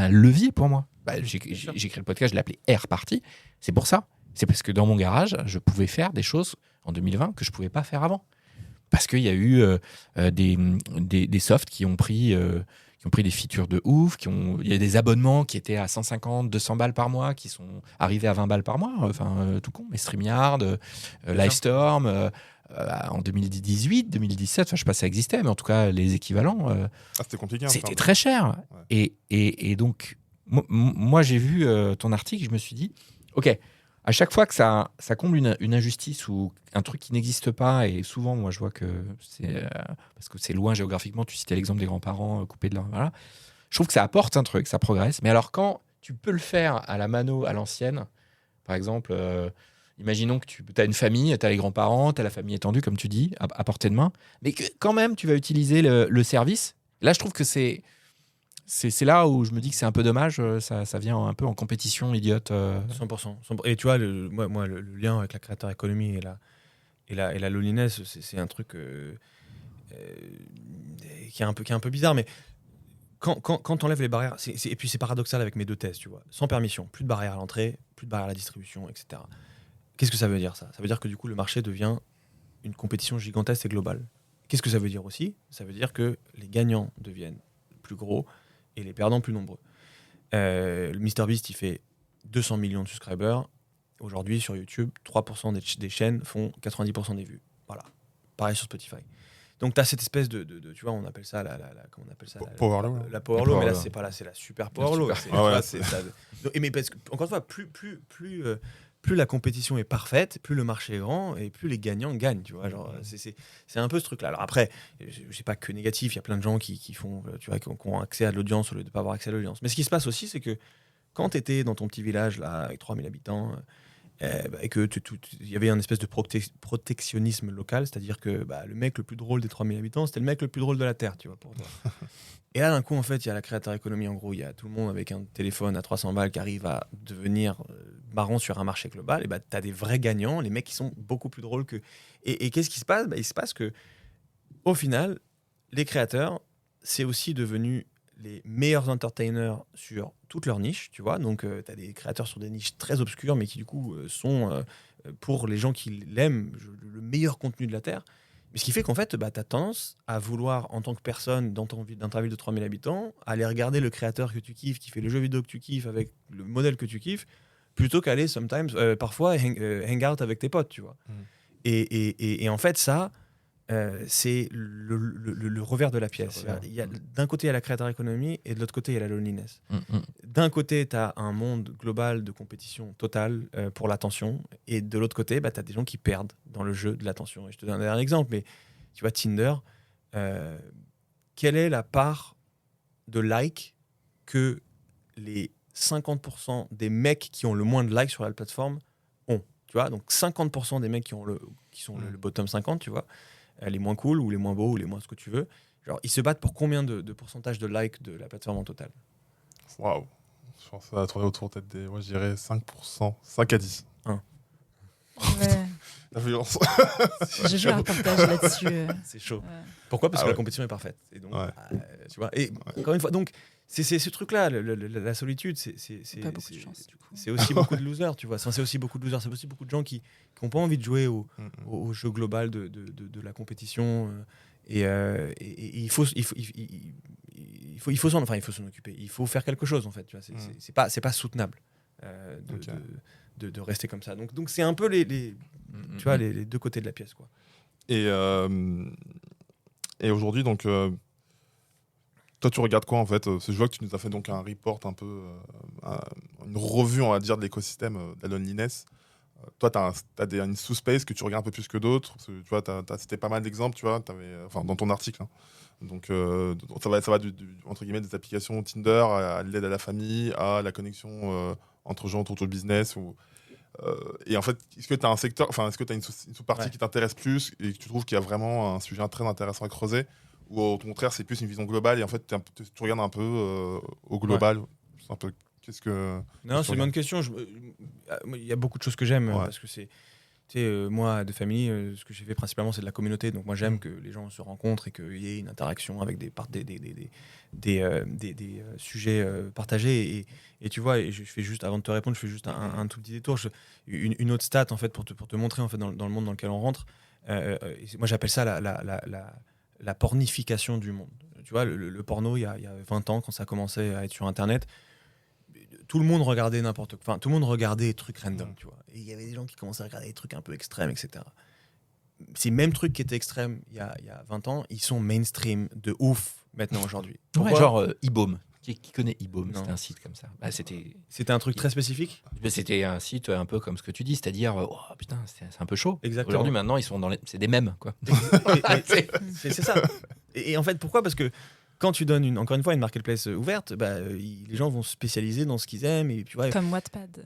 levier pour moi. J'ai créé le podcast, je l'ai appelé Air Party. C'est pour ça. C'est parce que dans mon garage, je pouvais faire des choses en 2020 que je ne pouvais pas faire avant. Parce qu'il y a eu des softs qui ont pris des features de ouf, il y a des abonnements qui étaient à 150, 200 balles par mois, qui sont arrivés à 20 balles par mois, tout con, mais StreamYard, Livestorm, en 2018, 2017, je ne sais pas si ça existait, mais en tout cas, les équivalents, c'était compliqué. C'était très cher. Ouais. Et donc, moi, j'ai vu ton article, je me suis dit, OK, à chaque fois que ça comble une injustice ou un truc qui n'existe pas, et souvent, moi, je vois que c'est parce que c'est loin géographiquement, tu citais l'exemple des grands-parents coupés de leur... Voilà. Je trouve que ça apporte un truc, ça progresse. Mais alors, quand tu peux le faire à la mano, à l'ancienne, par exemple, imaginons que tu as une famille, tu as les grands-parents, tu as la famille étendue, comme tu dis, à portée de main, mais que quand même, tu vas utiliser le service. Là, je trouve que c'est là où je me dis que c'est un peu dommage, ça vient un peu en compétition idiote. 100%. Et tu vois, moi, le lien avec la créateur économie et la loneliness, c'est un truc qui est un peu bizarre, mais quand tu enlèves les barrières, et puis c'est paradoxal avec mes 2 thèses, tu vois, sans permission, plus de barrières à l'entrée, plus de barrières à la distribution, etc. Qu'est-ce que ça veut dire, ça ? Ça veut dire que du coup, le marché devient une compétition gigantesque et globale. Qu'est-ce que ça veut dire aussi ? Ça veut dire que les gagnants deviennent plus gros et les perdants plus nombreux. Le MrBeast, il fait 200 millions de subscribers. Aujourd'hui, sur YouTube, 3% des chaînes font 90% des vues. Voilà. Pareil sur Spotify. Donc, tu as cette espèce de tu vois, on appelle ça comment on appelle ça, Power law. La Power law, mais là, c'est pas là, c'est la super Power law. Mais parce que, encore une fois, plus la compétition est parfaite, plus le marché est grand et plus les gagnants gagnent, tu vois, genre c'est un peu ce truc là. Alors après, c'est pas que négatif, il y a plein de gens qui font, tu vois, qui ont accès à l'audience au lieu de pas avoir accès à l'audience. Mais ce qui se passe aussi, c'est que quand tu étais dans ton petit village là avec 3000 habitants Et que il y avait un espèce de protectionnisme local, c'est-à-dire que le mec le plus drôle des 3000 habitants, c'était le mec le plus drôle de la Terre, tu vois, pour toi. Et là, d'un coup, en fait, il y a la créateur économie, en gros, il y a tout le monde avec un téléphone à 300 balles qui arrive à devenir marrant sur un marché global, et tu as des vrais gagnants, les mecs qui sont beaucoup plus drôles que... Et qu'est-ce qui se passe ? Il se passe que, au final, les créateurs, c'est aussi devenu les meilleurs entertainers sur toutes leurs niches, tu vois. Donc, tu as des créateurs sur des niches très obscures, mais qui, du coup, sont, pour les gens qui l'aiment, le meilleur contenu de la Terre. Mais ce qui fait qu'en fait, tu as tendance à vouloir, en tant que personne dans ta ville de 3000 habitants, aller regarder le créateur que tu kiffes, qui fait le jeu vidéo que tu kiffes, avec le modèle que tu kiffes, plutôt qu'aller parfois hang out avec tes potes, tu vois. Et en fait, ça, c'est le revers de la pièce. D'un côté, il y a la créateur économie, et de l'autre côté, il y a la loneliness. D'un côté, tu as un monde global de compétition totale pour l'attention, et de l'autre côté, tu as des gens qui perdent dans le jeu de l'attention. Et je te donne un exemple, mais tu vois, Tinder, quelle est la part de likes que les 50% des mecs qui ont le moins de likes sur la plateforme ont, tu vois, donc 50% des mecs qui sont le bottom 50, tu vois, les moins cool ou les moins beaux ou les moins ce que tu veux, genre ils se battent pour combien de pourcentage de likes de la plateforme en total? Waouh, je pense que ça va tourner autour peut-être des, moi je dirais 5%, 5 à 10. Ouais. La violence. J'ai joué un reportage là-dessus. C'est chaud. Ouais. Pourquoi ? Parce que la compétition est parfaite. Et donc, tu vois. Et encore une fois, donc c'est ce truc-là, la solitude, c'est Pas beaucoup de chance, du coup. C'est aussi beaucoup de losers, tu vois. Enfin, c'est aussi beaucoup de losers, c'est aussi beaucoup de gens qui n'ont pas envie de jouer au jeu global de la compétition. Et il faut s'en occuper. Il faut faire quelque chose, en fait. Tu vois. C'est pas soutenable de rester comme ça. Donc c'est un peu tu vois, les deux côtés de la pièce, quoi. Et aujourd'hui, donc, toi, tu regardes quoi en fait ? Je vois que tu nous as fait donc un report un peu, une revue, on va dire, de l'écosystème de la loneliness. Toi, tu as une sous-space que tu regardes un peu plus que d'autres. Tu vois, tu as cité pas mal d'exemples, tu vois, dans ton article. Hein. Donc, ça va entre guillemets, des applications Tinder à l'aide à la famille, à la connexion entre gens autour du business. Et en fait, est-ce que tu as un secteur, est-ce que tu as une sous-partie qui t'intéresse plus et que tu trouves qu'il y a vraiment un sujet très intéressant à creuser, ou au contraire, c'est plus une vision globale et en fait, tu regardes un peu au global. C'est un peu, qu'est-ce que... Non, c'est une bonne question. Il y a beaucoup de choses que j'aime parce que c'est... Tu sais, moi, de famille, ce que j'ai fait principalement, c'est de la communauté. Donc moi, j'aime que les gens se rencontrent et qu'il y ait une interaction avec des sujets partagés. Et tu vois, et je fais juste, avant de te répondre, je fais juste un tout petit détour. Une autre stat, en fait, pour te montrer en fait, dans le monde dans lequel on rentre. Moi, j'appelle ça la pornification du monde. Tu vois, le porno, il y a 20 ans, quand ça commençait à être sur Internet, tout le monde regardait n'importe quoi. Enfin, tout le monde regardait des trucs random, tu vois. Et il y avait des gens qui commençaient à regarder des trucs un peu extrêmes, etc. Ces mêmes trucs qui étaient extrêmes il y a 20 ans, ils sont mainstream de ouf maintenant aujourd'hui. Ouais, genre eBaum. Qui connaît eBaum ? Non. C'était un site comme ça. C'était un truc très spécifique. C'était un site un peu comme ce que tu dis, c'est-à-dire oh putain, c'est un peu chaud. Exactement. Aujourd'hui, maintenant, ils sont c'est des mèmes, quoi. C'est ça. Et en fait, pourquoi ? Parce que quand tu donnes encore une fois une marketplace ouverte, les gens vont se spécialiser dans ce qu'ils aiment et tu vois. Comme Wattpad.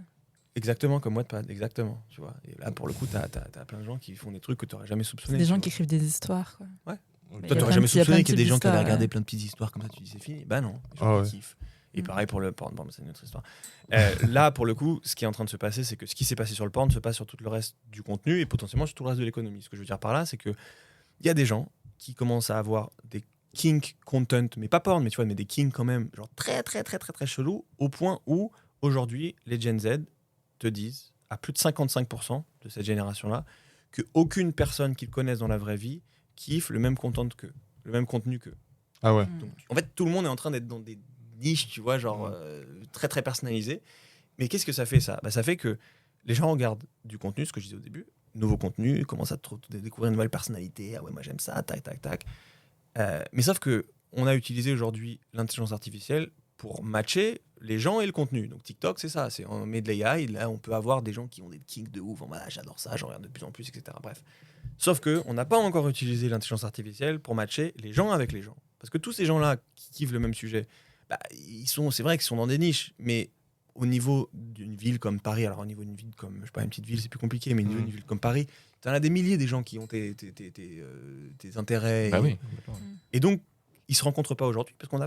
Exactement, comme Wattpad, exactement. Tu vois. Et là, pour le coup, t'as plein de gens qui font des trucs que tu n'aurais jamais soupçonné. C'est des gens qui écrivent des histoires, quoi. Ouais. Mais Toi, il y a tu n'aurais plein jamais de- il y a soupçonné plein de qu'il y a des types gens qui allaient d'histoires, regarder ouais. plein de petites histoires comme ça, tu dis c'est fini. Bah non, les gens Ah ouais. kiffent. Et pareil pour le porn, bon, c'est une autre histoire. Là, pour le coup, ce qui est en train de se passer, c'est que ce qui s'est passé sur le porn se passe sur tout le reste du contenu et potentiellement sur tout le reste de l'économie. Ce que je veux dire par là, c'est qu'il y a des gens qui commencent à avoir des kink content, mais pas porn, mais tu vois, mais des kinks quand même, genre très, très, très, très, très chelous, au point où, aujourd'hui, les Gen Z te disent, à plus de 55% de cette génération-là, qu'aucune personne qu'ils connaissent dans la vraie vie kiffe le même content qu'eux, le même contenu qu'eux. Ah ouais. Donc, en fait, tout le monde est en train d'être dans des niches, tu vois, genre très très personnalisées. Mais qu'est-ce que ça fait ça ? Ça fait que les gens regardent du contenu, ce que je disais au début, nouveau contenu, commencent à découvrir une nouvelle personnalité. Ah ouais, moi j'aime ça, tac, tac, tac. Mais sauf que on a utilisé aujourd'hui l'intelligence artificielle pour matcher les gens et le contenu. Donc TikTok, c'est ça, on met de l'AI, là on peut avoir des gens qui ont des kinks de ouf, j'adore ça, j'en regarde de plus en plus, etc. Bref. Sauf qu'on n'a pas encore utilisé l'intelligence artificielle pour matcher les gens avec les gens. Parce que tous ces gens-là qui kiffent le même sujet, c'est vrai qu'ils sont dans des niches, mais au niveau d'une ville comme Paris, alors au niveau d'une ville comme, je sais pas, une petite ville, c'est plus compliqué, mais au niveau d'une ville comme Paris, tu en as des milliers des gens qui ont tes intérêts. Bah oui. Et donc, ils se rencontrent pas aujourd'hui parce on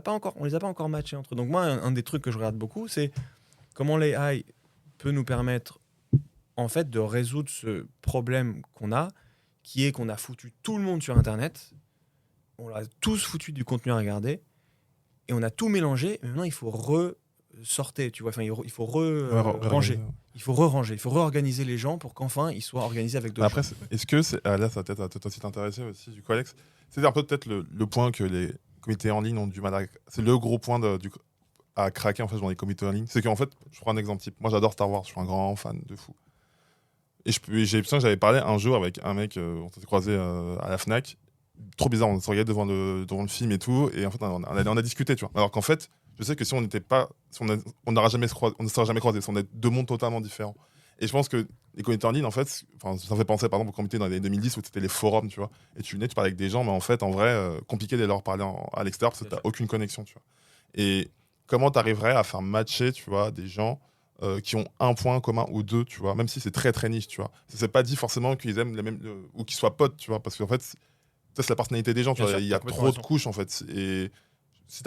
les a pas encore matchés entre eux. Donc moi, un des trucs que je regarde beaucoup, c'est comment l'AI peut nous permettre, en fait, de résoudre ce problème qu'on a, qui est qu'on a foutu tout le monde sur Internet, on a tous foutu du contenu à regarder, et on a tout mélangé, mais maintenant il faut ressortir, tu vois, enfin, il faut ranger. Il faut ranger, il faut réorganiser les gens pour qu'enfin ils soient organisés avec d'autres Après, gens. est-ce que là, ça va peut-être aussi t'intéresser aussi, du coup, Alex. C'est un peu peut-être le point que les comités en ligne ont du mal à. C'est le gros point à craquer en fait dans les comités en ligne. C'est qu'en fait, je prends un exemple type. Moi, j'adore Star Wars, je suis un grand fan de fou. Et j'ai l'impression que j'avais parlé un jour avec un mec, on s'était croisé à la Fnac. Trop bizarre, on se regardait devant le film et tout. Et en fait, on a discuté, tu vois. Alors qu'en fait, je sais que si on n'était pas. On n'aura jamais on ne sera jamais croisés. On est deux mondes totalement différents. Et je pense que les comités en ligne, en fait, ça me fait penser par exemple aux comités dans les années 2010 où c'était les forums, tu vois. Et tu parlais avec des gens, mais en fait, en vrai, compliqué de leur parler à l'extérieur parce que tu n'as aucune connexion, tu vois. Et comment tu arriverais à faire matcher, tu vois, des gens qui ont un point commun ou deux, tu vois, même si c'est très très niche, tu vois. C'est pas dit forcément qu'ils aiment les mêmes ou qu'ils soient potes, tu vois, parce qu'en fait, ça, c'est la personnalité des gens, tu vois. Il y a trop de couches, en fait. Et si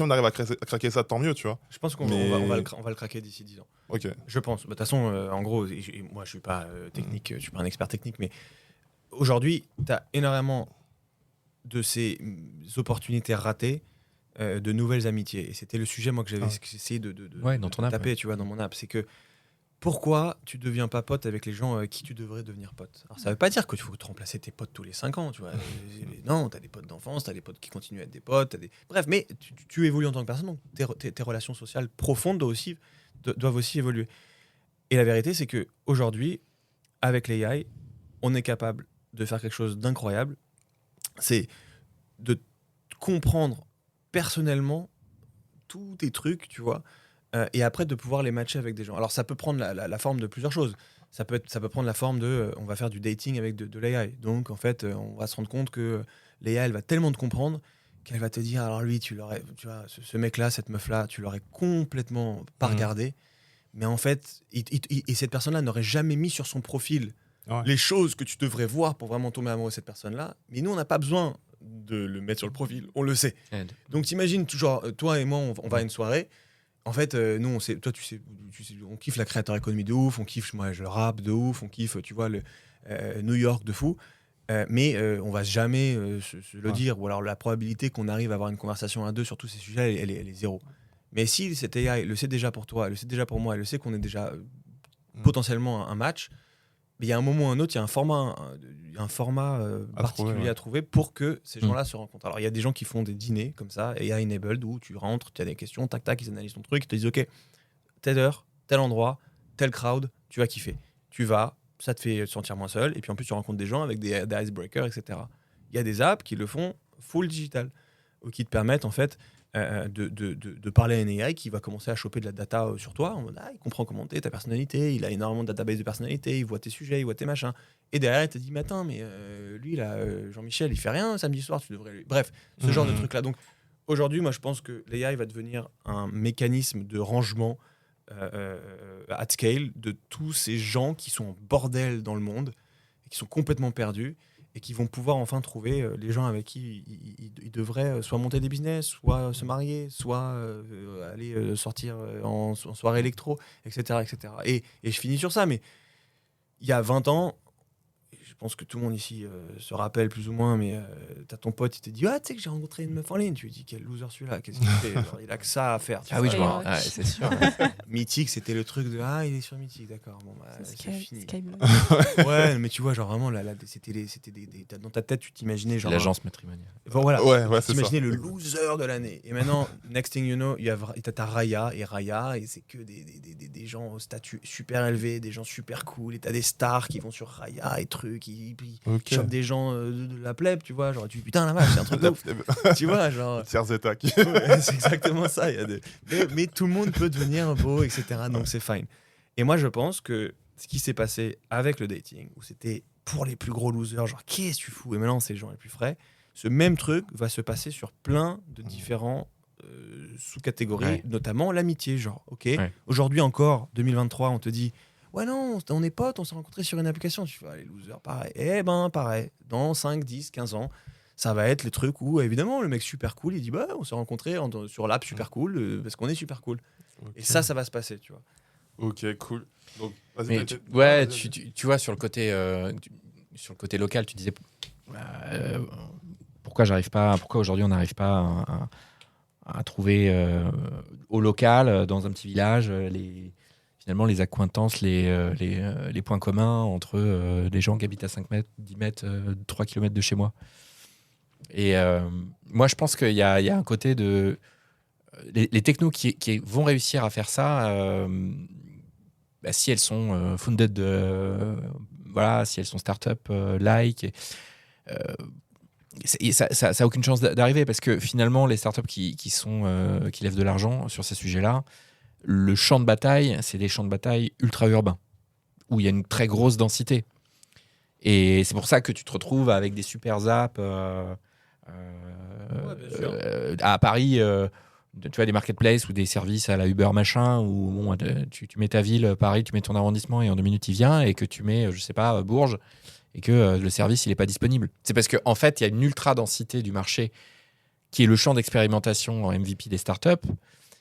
on arrive à craquer ça, tant mieux, tu vois. Je pense qu'on Mais- va le craquer d'ici 10 ans. Ok. Je pense. De toute façon, en gros, moi je suis pas technique, je suis pas un expert technique, mais aujourd'hui, tu as énormément de ces opportunités ratées, de nouvelles amitiés. Et c'était le sujet, moi, que j'avais essayé de Dans ton app, taper, tu vois, dans mon app. C'est que pourquoi tu deviens pas pote avec les gens qui tu devrais devenir pote? Alors, ça veut pas dire qu'il faut te remplacer tes potes tous les 5 ans, tu vois. Non, tu as des potes d'enfance, tu as des potes qui continuent à être des potes. Bref, mais tu évolues en tant que personne, donc tes relations sociales profondes doivent aussi évoluer. Et la vérité, c'est qu'aujourd'hui, avec l'AI, on est capable de faire quelque chose d'incroyable. C'est de comprendre personnellement tous tes trucs, tu vois, et après de pouvoir les matcher avec des gens. Alors ça peut prendre la forme de plusieurs choses. Ça peut prendre la forme de on va faire du dating avec de l'AI. Donc en fait, on va se rendre compte que l'AI, elle va tellement te comprendre qu'elle va te dire, alors lui, tu vois, ce mec-là, cette meuf-là, tu l'aurais complètement pas regardé. Mais en fait, et cette personne-là n'aurait jamais mis sur son profil les choses que tu devrais voir pour vraiment tomber amoureux de cette personne-là. Mais nous, on n'a pas besoin de le mettre sur le profil, on le sait. Donc t'imagines, genre, toi et moi, on va à une soirée. En fait, nous, on sait, toi, tu sais, on kiffe la créateur économie de ouf, on kiffe le rap de ouf, on kiffe, tu vois, le New York de fou. Mais on va jamais se le dire. Ou alors la probabilité qu'on arrive à avoir une conversation à deux sur tous ces sujets, elle est zéro. Mais si cette AI le sait déjà pour toi, elle le sait déjà pour moi, elle le sait qu'on est déjà potentiellement un match, mais il y a un moment ou un autre, il y a un format particulier à trouver pour que ces gens-là se rencontrent. Alors il y a des gens qui font des dîners comme ça, AI enabled, où tu rentres, tu as des questions, tac tac, ils analysent ton truc, ils te disent ok, telle heure, tel endroit, tel crowd, tu vas kiffer. Tu vas, ça te fait te sentir moins seul, et puis en plus tu rencontres des gens avec des icebreakers, etc. Il y a des apps qui le font full digital, ou qui te permettent en fait de parler à une AI qui va commencer à choper de la data sur toi. Il comprend comment t'es, ta personnalité, il a énormément de database de personnalité, il voit tes sujets, il voit tes machins. Et derrière, il te dit, mais attends, mais lui, là, Jean-Michel, il fait rien samedi soir, tu devrais lui. Bref, ce genre de truc-là. Donc aujourd'hui, moi, je pense que l'AI va devenir un mécanisme de rangement at scale de tous ces gens qui sont en bordel dans le monde, et qui sont complètement perdus, et qui vont pouvoir enfin trouver les gens avec qui ils devraient soit monter des business, soit se marier, soit aller sortir en soirée électro, etc. etc. Et je finis sur ça, mais il y a 20 ans, je pense que tout le monde ici se rappelle plus ou moins, mais t'as ton pote, il te dit « Ah, tu sais que j'ai rencontré une meuf en ligne ». Tu lui dis « Quel loser celui-là, qu'est-ce qu'il fait ?» Genre, il a que ça à faire. Ah oui, je vois. Ouais, c'est sûr. Mythique, c'était le truc de « Ah, il est sur Mythique, d'accord. » Bon, bah, c'est fini. Skyblock. Ouais, mais tu vois, genre vraiment, c'était dans ta tête, tu t'imaginais genre... L'agence matrimoniale. Voilà, Ouais, c'est ça. t'imaginais le loser de l'année. Et maintenant, next thing you know, t'as Raya, et c'est que des gens au statut super élevé, des gens super cool, et t'as des stars qui vont sur Raya et trucs, qui chopent des gens de la plèbe, tu vois, genre tu dis putain la vache, c'est un truc de ouf. Tu vois, genre... Tiers Zeta qui... Ouais, c'est exactement ça. Mais tout le monde peut devenir beau, etc. Donc c'est fine. Et moi, je pense que ce qui s'est passé avec le dating, où c'était pour les plus gros losers, genre qu'est-ce que tu fous? Et maintenant, c'est les gens les plus frais. Ce même truc va se passer sur plein de différents sous-catégories, notamment l'amitié. Genre, aujourd'hui encore, 2023, on te dit ouais, non, on est potes, on s'est rencontrés sur une application. Tu fais, les losers, pareil. Eh ben, pareil. Dans 5, 10, 15 ans, ça va être les trucs où, évidemment, le mec super cool, il dit bah, on s'est rencontrés sur l'app super cool parce qu'on est super cool. Et ça va se passer, tu vois. Ok, cool. Donc, mais tu vois, sur le côté local, tu disais pourquoi aujourd'hui on n'arrive pas à trouver au local, dans un petit village, finalement les accointances, les points communs entre des gens qui habitent à 5 mètres, 10 mètres, 3 km de chez moi. Et moi, je pense qu'il y a un côté de... Les technos qui vont réussir à faire ça, si elles sont funded, si elles sont start-up-like, ça n'a aucune chance d'arriver, parce que finalement, les startups qui lèvent de l'argent sur ces sujets-là, le champ de bataille, c'est des champs de bataille ultra-urbains, où il y a une très grosse densité. Et c'est pour ça que tu te retrouves avec des super apps à Paris, tu vois, des marketplaces ou des services à la Uber machin, où tu mets ta ville, Paris, tu mets ton arrondissement et en 2 minutes il vient, et que tu mets, je sais pas, Bourges, et que le service il n'est pas disponible. C'est parce qu'en fait, il y a une ultra-densité du marché qui est le champ d'expérimentation en MVP des startups,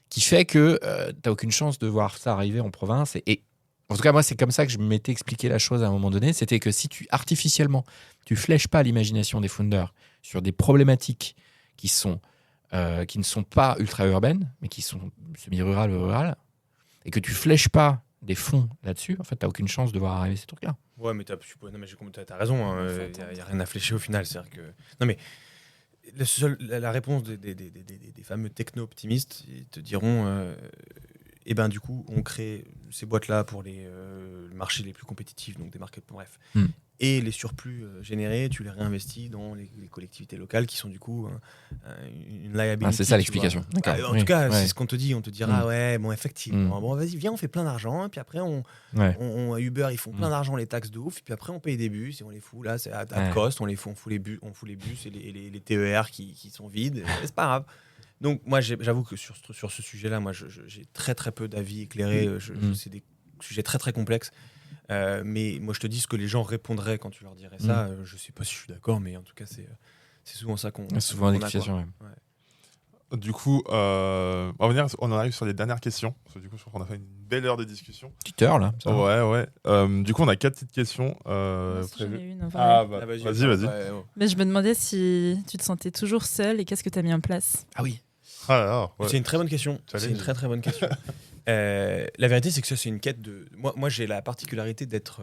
qui fait que tu n'as aucune chance de voir ça arriver en province. Et en tout cas, moi, c'est comme ça que je m'étais expliqué la chose à un moment donné. C'était que si artificiellement, tu flèches pas l'imagination des founders sur des problématiques qui ne sont pas ultra-urbaines, mais qui sont semi-rurales ou rurales, et que tu flèches pas des fonds là-dessus, en fait, tu n'as aucune chance de voir arriver ces trucs-là. Ouais, mais t'as raison. Il n'y a rien à flécher au final. C'est-à-dire que... Non, mais la réponse des fameux techno-optimistes, ils te diront du coup, on crée ces boîtes-là pour les marchés les plus compétitifs, donc des markets, bref. Et les surplus générés, tu les réinvestis dans les collectivités locales qui sont du coup une liability. C'est ça l'explication. En tout cas, c'est ce qu'on te dit. On te dira, effectivement, bon, vas-y, viens, on fait plein d'argent. Et puis après, Uber, ils font plein d'argent, les taxes de ouf. Et puis après, on paye des bus et on les fout. Là, c'est à cost, on fout les bus et les TER qui sont vides. C'est pas grave. Donc, moi, j'avoue que sur ce sujet-là, moi, j'ai très, très peu d'avis éclairés. C'est des sujets très, très complexes. Mais moi, je te dis ce que les gens répondraient quand tu leur dirais ça. Je sais pas si je suis d'accord, mais en tout cas, c'est souvent ça qu'on. Souvent une explication, ouais. Du coup, on en arrive sur les dernières questions. Parce que du coup, je crois qu'on a fait une belle heure de discussion. Petite heure, là. Ouais. Du coup, on a 4 petites questions. J'en ai une, vas-y. Mais je me demandais si tu te sentais toujours seul et qu'est-ce que tu as mis en place. Ah oui. C'est une très bonne question. C'est une très très bonne question. La vérité, c'est que ça, c'est une quête de. Moi, j'ai la particularité d'être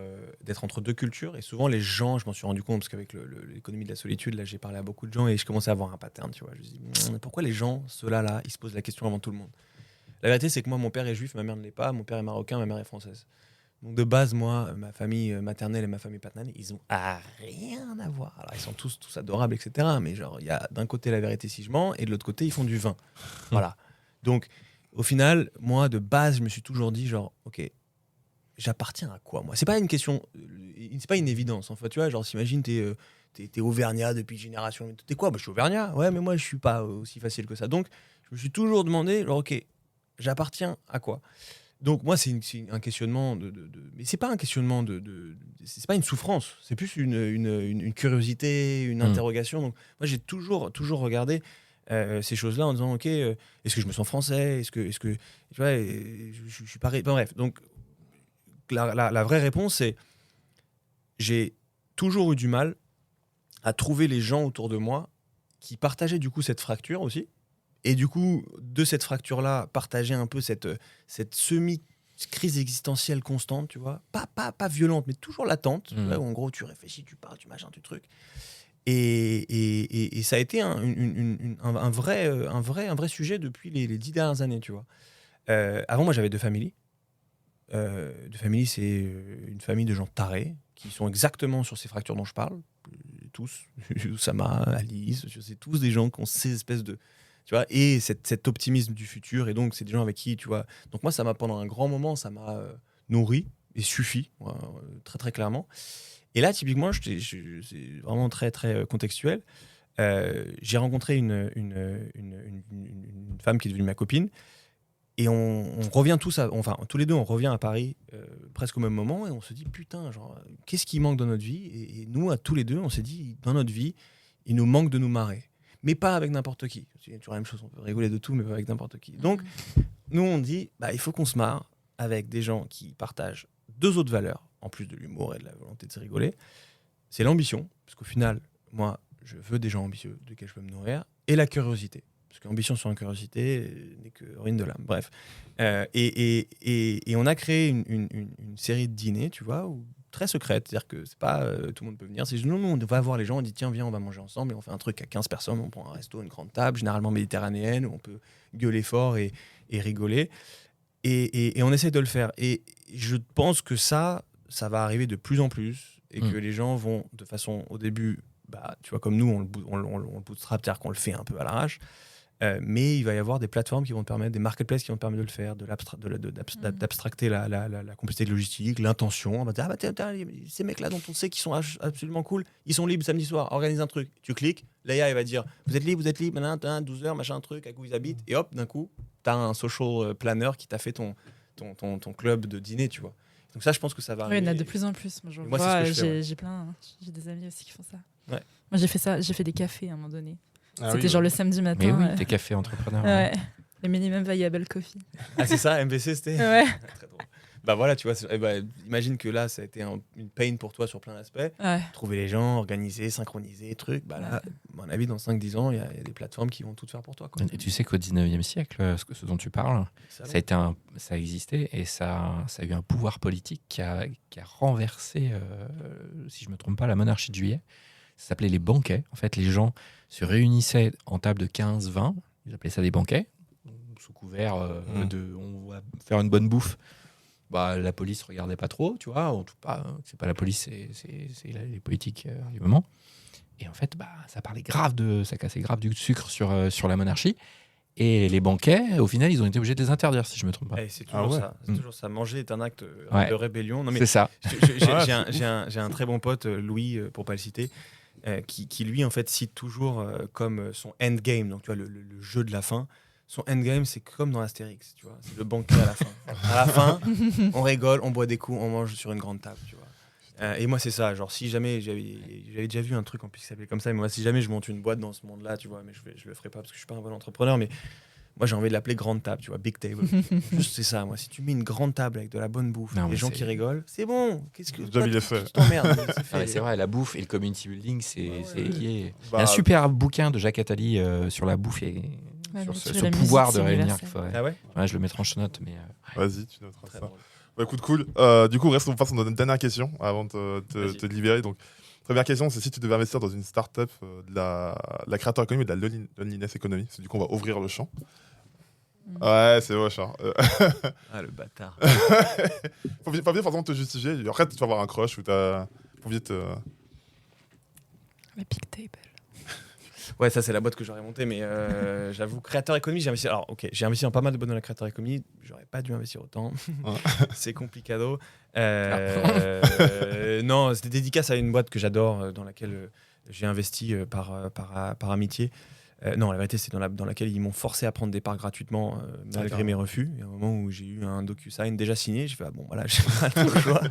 entre deux cultures, et souvent les gens, je m'en suis rendu compte parce qu'avec l'économie de la solitude, là, j'ai parlé à beaucoup de gens et je commençais à avoir un pattern, tu vois. Je me dis, pourquoi les gens, ceux-là, ils se posent la question avant tout le monde. La vérité, c'est que moi, mon père est juif, ma mère ne l'est pas. Mon père est marocain, ma mère est française. Donc de base, moi, ma famille maternelle et ma famille paternelle, ils ont rien à voir. Alors ils sont tous adorables, etc. Mais genre, il y a d'un côté la vérité si je mens, et de l'autre côté, ils font du vin. Voilà. Donc, au final, moi, de base, je me suis toujours dit, genre, ok, j'appartiens à quoi, moi ? C'est pas une question, c'est pas une évidence, en fait, tu vois, genre, s'imagine, t'es auvergnat depuis génération. T'es quoi ? Je suis auvergnat. Ouais, mais moi, je suis pas aussi facile que ça. Donc, je me suis toujours demandé, genre, ok, j'appartiens à quoi ? Donc, moi, c'est un questionnement mais c'est pas un questionnement c'est pas une souffrance, c'est plus une curiosité, une interrogation. Donc, moi, j'ai toujours regardé ces choses-là en disant, ok, est-ce que je me sens français ? Est-ce que tu vois, je suis pareil. Bon, bref, donc la vraie réponse, c'est j'ai toujours eu du mal à trouver les gens autour de moi qui partageaient du coup cette fracture aussi, et du coup de cette fracture-là partageaient un peu cette semi-crise existentielle constante, tu vois, pas violente, mais toujours latente, tu vois, où en gros tu réfléchis, tu parles, tu machins, tu trucs. Et ça a été un vrai sujet depuis les 10 dernières années, tu vois. Avant, moi, j'avais 2 familles. 2 familles, c'est une famille de gens tarés qui sont exactement sur ces fractures dont je parle. Tous, Oussama, Alice, c'est tous des gens qui ont ces espèces de... Tu vois, et cet optimisme du futur. Et donc, c'est des gens avec qui, tu vois... Donc moi, pendant un grand moment, ça m'a nourri et suffi, très, très clairement. Et là, typiquement, c'est vraiment très, très contextuel. j'ai rencontré une femme qui est devenue ma copine. Et on revient tous les deux, on revient à Paris presque au même moment et on se dit putain, genre, qu'est-ce qui manque dans notre vie ? Et nous, à tous les deux, on s'est dit dans notre vie, il nous manque de nous marrer, mais pas avec n'importe qui. C'est toujours la même chose, on peut rigoler de tout, mais pas avec n'importe qui. Donc, nous, on dit, il faut qu'on se marre avec des gens qui partagent 2 autres valeurs, en plus de l'humour et de la volonté de se rigoler. C'est l'ambition, parce qu'au final, moi, je veux des gens ambitieux desquels je peux me nourrir, et la curiosité. Parce qu'ambition sans curiosité n'est que ruine de l'âme. Bref. Et on a créé une série de dîners, tu vois, très secrète. C'est-à-dire que c'est pas tout le monde peut venir. C'est juste, non, on va voir les gens, on dit tiens, viens, on va manger ensemble. Et on fait un truc à 15 personnes. On prend un resto, une grande table, généralement méditerranéenne, où on peut gueuler fort et rigoler. Et on essaie de le faire. Et je pense que ça va arriver de plus en plus. Et que les gens vont, de façon, au début, tu vois, comme nous, on le bootstrap, c'est-à-dire qu'on le fait un peu à l'arrache. Mais il va y avoir des plateformes qui vont te permettre, des marketplaces qui vont te permettre de le faire, d'abstracter la complexité logistique, l'intention. On va dire, ces mecs-là dont on sait qu'ils sont absolument cool, ils sont libres samedi soir, organise un truc. Tu cliques, l'AI va dire, vous êtes libre, 12h, machin, truc, à où ils habitent. Et hop, d'un coup, tu as un social planner qui t'a fait ton club de dîner, tu vois. Donc ça, je pense que ça va arriver. Il y en a de plus en plus. Moi, j'ai des amis aussi qui font ça. Ouais. Moi, j'ai fait des cafés à un moment donné. Ah C'était genre le samedi matin. Mais oui, t'es café entrepreneur. Ouais. Le minimum viable coffee. Ah, c'est ça, MVC, c'était Ouais. Très drôle. Voilà, tu vois, imagine que là, ça a été une pain pour toi sur plein d'aspects. Ouais. Trouver les gens, organiser, synchroniser, trucs. Là, à mon avis, dans 5-10 ans, il y a des plateformes qui vont tout faire pour toi, quoi. Et tu sais qu'au 19e siècle, ce dont tu parles, ça a existé et ça a eu un pouvoir politique qui a renversé, si je ne me trompe pas, la monarchie de Juillet. Ça s'appelait les banquets. En fait, les gens se réunissaient en table de 15-20. Ils appelaient ça des banquets. Sous couvert on va faire une bonne bouffe. La police ne regardait pas trop, tu vois. C'est pas la police, c'est les politiques du moment. Et en fait, ça cassait grave du sucre sur la monarchie. Et les banquets, au final, ils ont été obligés de les interdire, si je ne me trompe pas. C'est toujours ça. C'est toujours ça. Manger est un acte de rébellion. Non, mais c'est ça. J'ai un très bon pote, Louis, pour ne pas le citer, qui lui, en fait, cite toujours comme son endgame, donc tu vois, le jeu de la fin. Son endgame, c'est comme dans Astérix, tu vois. C'est le banquet à la fin. À la fin, on rigole, on boit des coups, on mange sur une grande table, tu vois. Et moi, c'est ça. Genre, si jamais j'avais déjà vu un truc en plus qui s'appelait comme ça, mais moi, si jamais je monte une boîte dans ce monde-là, tu vois, mais je le ferai pas parce que je suis pas un bon entrepreneur, mais moi, j'ai envie de l'appeler grande table, tu vois, big table. Juste, c'est ça. Moi, si tu mets une grande table avec de la bonne bouffe, les gens qui rigolent, c'est bon. Qu'est-ce que job, il est fait. Tu t'emmerdes. C'est vrai, la bouffe et le community building, c'est lié. Il y Bah, a un super bouquin de Jacques Attali sur la bouffe et sur le pouvoir de réunir. Ah ouais. Je le mettrai en show notes, mais Vas-y, tu noteras Très ça. drôle. Écoute, cool. Du coup, on passe à notre dernière question avant de te libérer. Donc, première question, c'est si tu devais investir dans une start-up de la créateur économie et de la loneliness economy. Parce que du coup, on va ouvrir le champ. Ouais, c'est moche. Hein. Ah, le bâtard. Faut bien forcément te justifier. Après, tu vas avoir un crush ou faut vite. La big table. Ouais, ça c'est la boîte que j'aurais montée, mais j'avoue, créateur économie, j'ai investi. Alors, ok, j'ai investi dans pas mal de boîtes dans la créateur économie. J'aurais pas dû investir autant. C'est complicado. Non, c'était dédicace à une boîte que j'adore, dans laquelle j'ai investi par amitié. Non, la vérité, c'est dans laquelle ils m'ont forcé à prendre des parts gratuitement, malgré mes refus. Il y a un moment où j'ai eu un DocuSign déjà signé. J'ai fait, bon, voilà, j'ai pas le choix.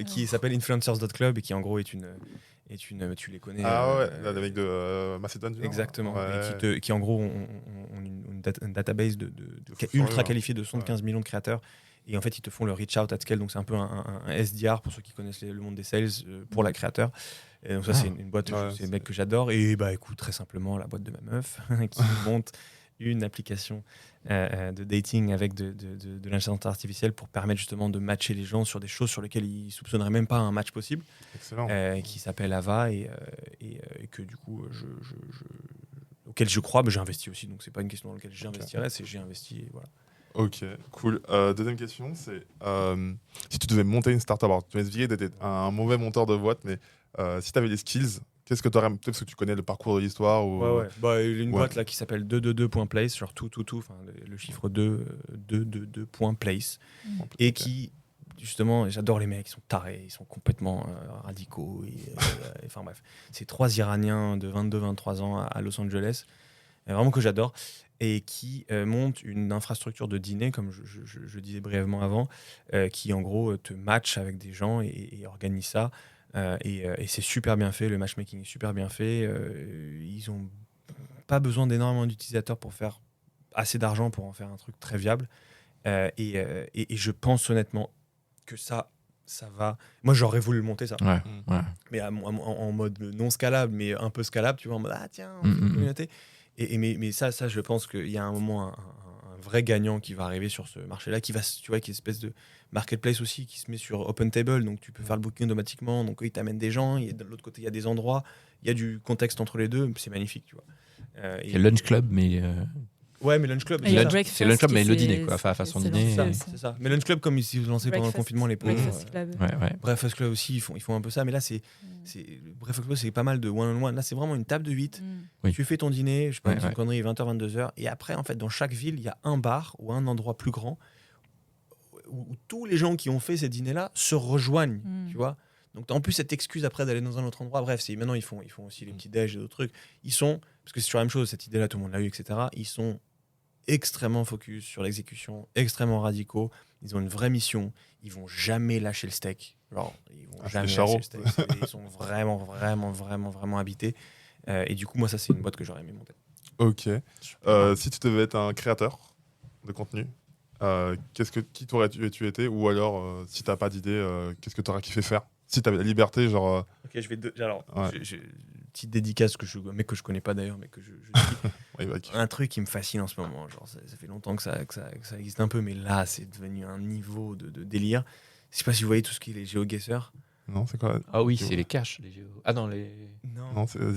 Qui s'appelle Influencers.club et qui, en gros, est une tu les connais. Ah ouais, avec de Macédoine. Exactement. Ouais. Et qui en gros, ont une database ultra qualifiée de 75 millions de créateurs. Et en fait, ils te font le reach out at scale. Donc, c'est un peu un SDR pour ceux qui connaissent le monde des sales pour la créateur. Et donc, ça, c'est une boîte, c'est un mec que j'adore. Et écoute, très simplement, la boîte de ma meuf qui monte une application de dating avec de l'intelligence artificielle pour permettre justement de matcher les gens sur des choses sur lesquelles ils ne soupçonneraient même pas un match possible. Excellent. Qui s'appelle Ava et que du coup, auquel je crois, mais j'ai investi aussi. Donc, ce n'est pas une question dans laquelle j'investirais, c'est j'ai investi. Et voilà. Ok, cool. Deuxième question, c'est si tu devais monter une startup, alors tu m'as expliqué d'être un mauvais monteur de boîte, mais si tu avais les skills, qu'est-ce que tu aurais, peut-être parce que tu connais le parcours de l'histoire ou... Ouais. Il y a une boîte là qui s'appelle 222.place, genre tout, enfin le chiffre 2.place, et qui, justement, j'adore les mecs, ils sont tarés, ils sont complètement radicaux. Enfin bref, c'est 3 Iraniens de 22-23 ans à Los Angeles, vraiment que j'adore, et qui montent une infrastructure de dîner, comme je disais brièvement avant, qui en gros te match avec des gens et organise ça. Et c'est super bien fait, le matchmaking est super bien fait. Ils n'ont pas besoin d'énormément d'utilisateurs pour faire assez d'argent pour en faire un truc très viable. Et je pense honnêtement que ça va. Moi, j'aurais voulu le monter ça. Ouais. Mais en mode non scalable, mais un peu scalable, tu vois, en mode tiens, on fait une communauté. Mais ça, je pense qu'il y a un moment un vrai gagnant qui va arriver sur ce marché-là, qui va, tu vois, qui est une espèce de marketplace aussi, qui se met sur Open Table, donc tu peux faire le booking automatiquement, donc il t'amène des gens, et de l'autre côté, il y a des endroits, il y a du contexte entre les deux, c'est magnifique, tu vois. Il y a Lunch Club, mais... Ouais, mais Lunch Club, c'est Lunch Club, mais le dîner, quoi, façon dîner. C'est ça. Mais Lunch Club, comme ils se lançaient pendant le confinement, les pauvres. Breakfast Club aussi, ils font un peu ça, mais là, Breakfast Club, c'est pas mal de one-on-one. Là, c'est vraiment une table de 8. Tu fais ton dîner, je pense, une connerie, 20h, 22h. Et après, en fait, dans chaque ville, il y a un bar ou un endroit plus grand où tous les gens qui ont fait ces dîners-là se rejoignent, tu vois. Donc, t'as en plus cette excuse après d'aller dans un autre endroit. Bref, maintenant, ils font aussi les petits déj et d'autres trucs. Parce que c'est toujours la même chose, cette idée-là, tout le monde l'a eu, etc. Ils sont extrêmement focus sur l'exécution, extrêmement radicaux. Ils ont une vraie mission. Ils vont jamais lâcher le steak. Genre, ils vont jamais lâcher le steak. Ils sont vraiment habités. Et du coup, moi, ça, c'est une boîte que j'aurais aimé monter. Ok. Si tu devais être un créateur de contenu, qui t'aurais-tu été? Ou alors, si t'as pas d'idée, qu'est-ce que t'aurais kiffé faire? Si t'avais la liberté, genre... Ok, j'ai petite dédicace que je connais pas d'ailleurs, mais que je dis. Un truc qui me fascine en ce moment, genre ça fait longtemps que ça existe un peu, mais là c'est devenu un niveau de délire. Je sais pas si vous voyez tout ce qui est les GeoGuessr. Non, c'est quoi? Ah oui, c'est les caches. Non,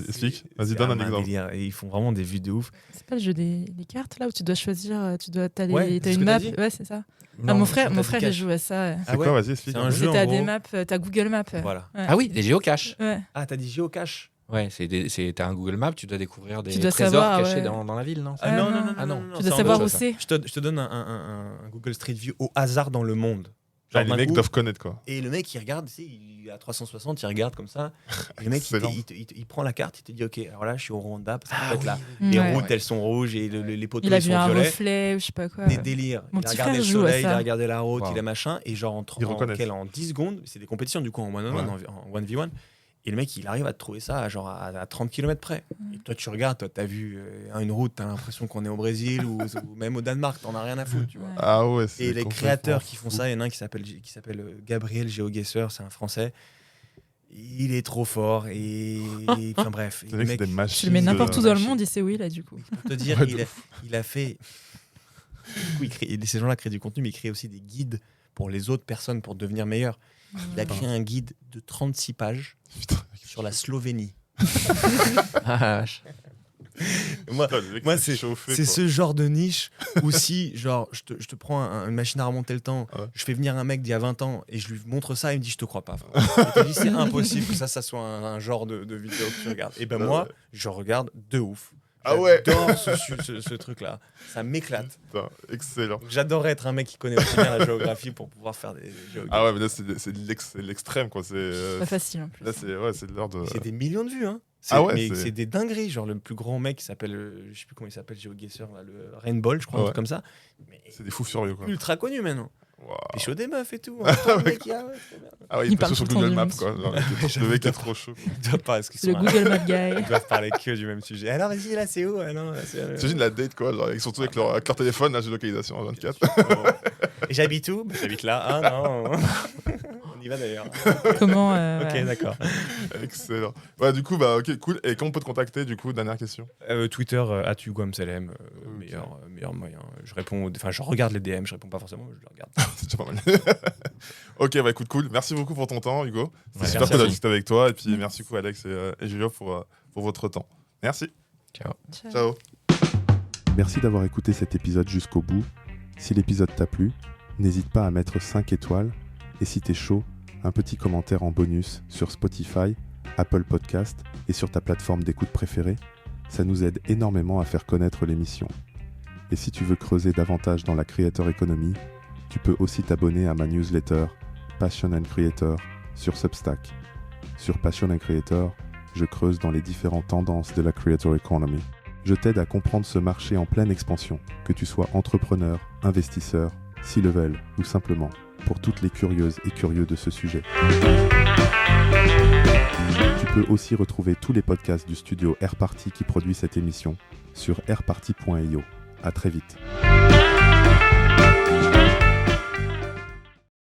explique. Vas-y, donne un exemple. Délire, et ils font vraiment des vues de ouf. C'est pas le jeu des cartes là où tu dois choisir, t'as c'est une map. Ouais, c'est ça. Non, mon frère il joue à ça. C'est quoi? Vas-y, explique. C'est un jeu. T'as des maps, t'as Google Maps. Voilà. Ouais. Ah oui, les géocaches. Ouais. Ah, t'as dit géocache. Ouais, t'as un Google Maps, tu dois découvrir des dois trésors savoir, cachés dans la ville, non? Non. Tu dois savoir où c'est. Je te donne un Google Street View au hasard dans le monde. Genre, les mecs doivent connaître, quoi. Et le mec, il regarde, il est à 360, il regarde comme ça. Et le mec, il prend la carte, il te dit, OK, alors là, je suis au Rwanda, parce qu'en fait, là, les routes, elles sont rouges et les poteaux, ils sont violets. Il a vu un reflet ou je sais pas quoi. Des délires. Mon il a petit regardé frère le joue à soleil, il ça. a regardé la route, il a machin, et genre en 10 secondes, c'est des compétitions du coup en one-on-one, en 1v1. Et le mec, il arrive à te trouver ça genre à 30 km près. Et toi, tu regardes, t'as vu une route, t'as l'impression qu'on est au Brésil ou même au Danemark, t'en as rien à foutre, tu vois. Ah ouais, et les créateurs qui font ça, il y en a un qui s'appelle Gabriel GeoGuessr, c'est un Français. Il est trop fort enfin bref. C'est des machines. Tu le mets n'importe où dans le monde, il sait où il est du coup. Pour te dire, il a fait. Ces gens-là créent du contenu, mais ils créent aussi des guides pour les autres personnes pour devenir meilleurs. Il a créé un guide de 36 pages sur la Slovénie. Moi, c'est ce genre de niche où si genre, je te prends une machine à remonter le temps, je fais venir un mec d'il y a 20 ans et je lui montre ça, il me dit je te crois pas. Il te dit c'est impossible que ça soit un genre de vidéo que tu regardes. Et ben moi, je regarde de ouf. J'adore ce truc-là. Ça m'éclate. Putain, excellent. J'adorerais être un mec qui connaît aussi bien la géographie pour pouvoir faire des géographies. Ah ouais, mais là, c'est l'extrême, quoi. C'est pas facile en plus. Là, c'est l'heure de... C'est des millions de vues, hein. C'est des dingueries. Genre, le plus grand mec qui s'appelle, je sais plus comment il s'appelle, GeoGuessr, le Rainbow, je crois, un truc comme ça. Mais c'est des fous furieux, quoi. Ultra connu maintenant. Wow. Et chaud des meufs et tout. Il passe sur Google Maps, quoi. Le mec est trop chaud. C'est le Google Maps guy. Ils doivent parler que du même sujet. Alors, vas-y, là, c'est où? T'imagines la date, quoi. Genre, surtout avec leur téléphone, la géolocalisation à 24. Et j'habite où? J'habite là. Ah non. On y va d'ailleurs. Comment Ok, d'accord. Excellent. Ouais, du coup, ok, cool. Et comment on peut te contacter, du coup, dernière question? Twitter, @hugoamselem, meilleur moyen. Je regarde les DM, je réponds pas forcément, mais je les regarde. C'est déjà pas mal. Ok, écoute, cool. Merci beaucoup pour ton temps, Hugo. C'est super cool de discuter avec toi. Et puis, merci beaucoup, Alex et Julio, pour votre temps. Merci. Ciao. Merci d'avoir écouté cet épisode jusqu'au bout. Si l'épisode t'a plu, n'hésite pas à mettre 5 étoiles. Et si t'es chaud, un petit commentaire en bonus sur Spotify, Apple Podcast et sur ta plateforme d'écoute préférée. Ça nous aide énormément à faire connaître l'émission. Et si tu veux creuser davantage dans la Creator Economy, tu peux aussi t'abonner à ma newsletter Passion and Creator sur Substack. Sur Passion and Creator, je creuse dans les différentes tendances de la Creator Economy. Je t'aide à comprendre ce marché en pleine expansion, que tu sois entrepreneur, investisseur, C-level ou simplement pour toutes les curieuses et curieux de ce sujet. Tu peux aussi retrouver tous les podcasts du studio Airparty qui produit cette émission sur airparty.io. À très vite.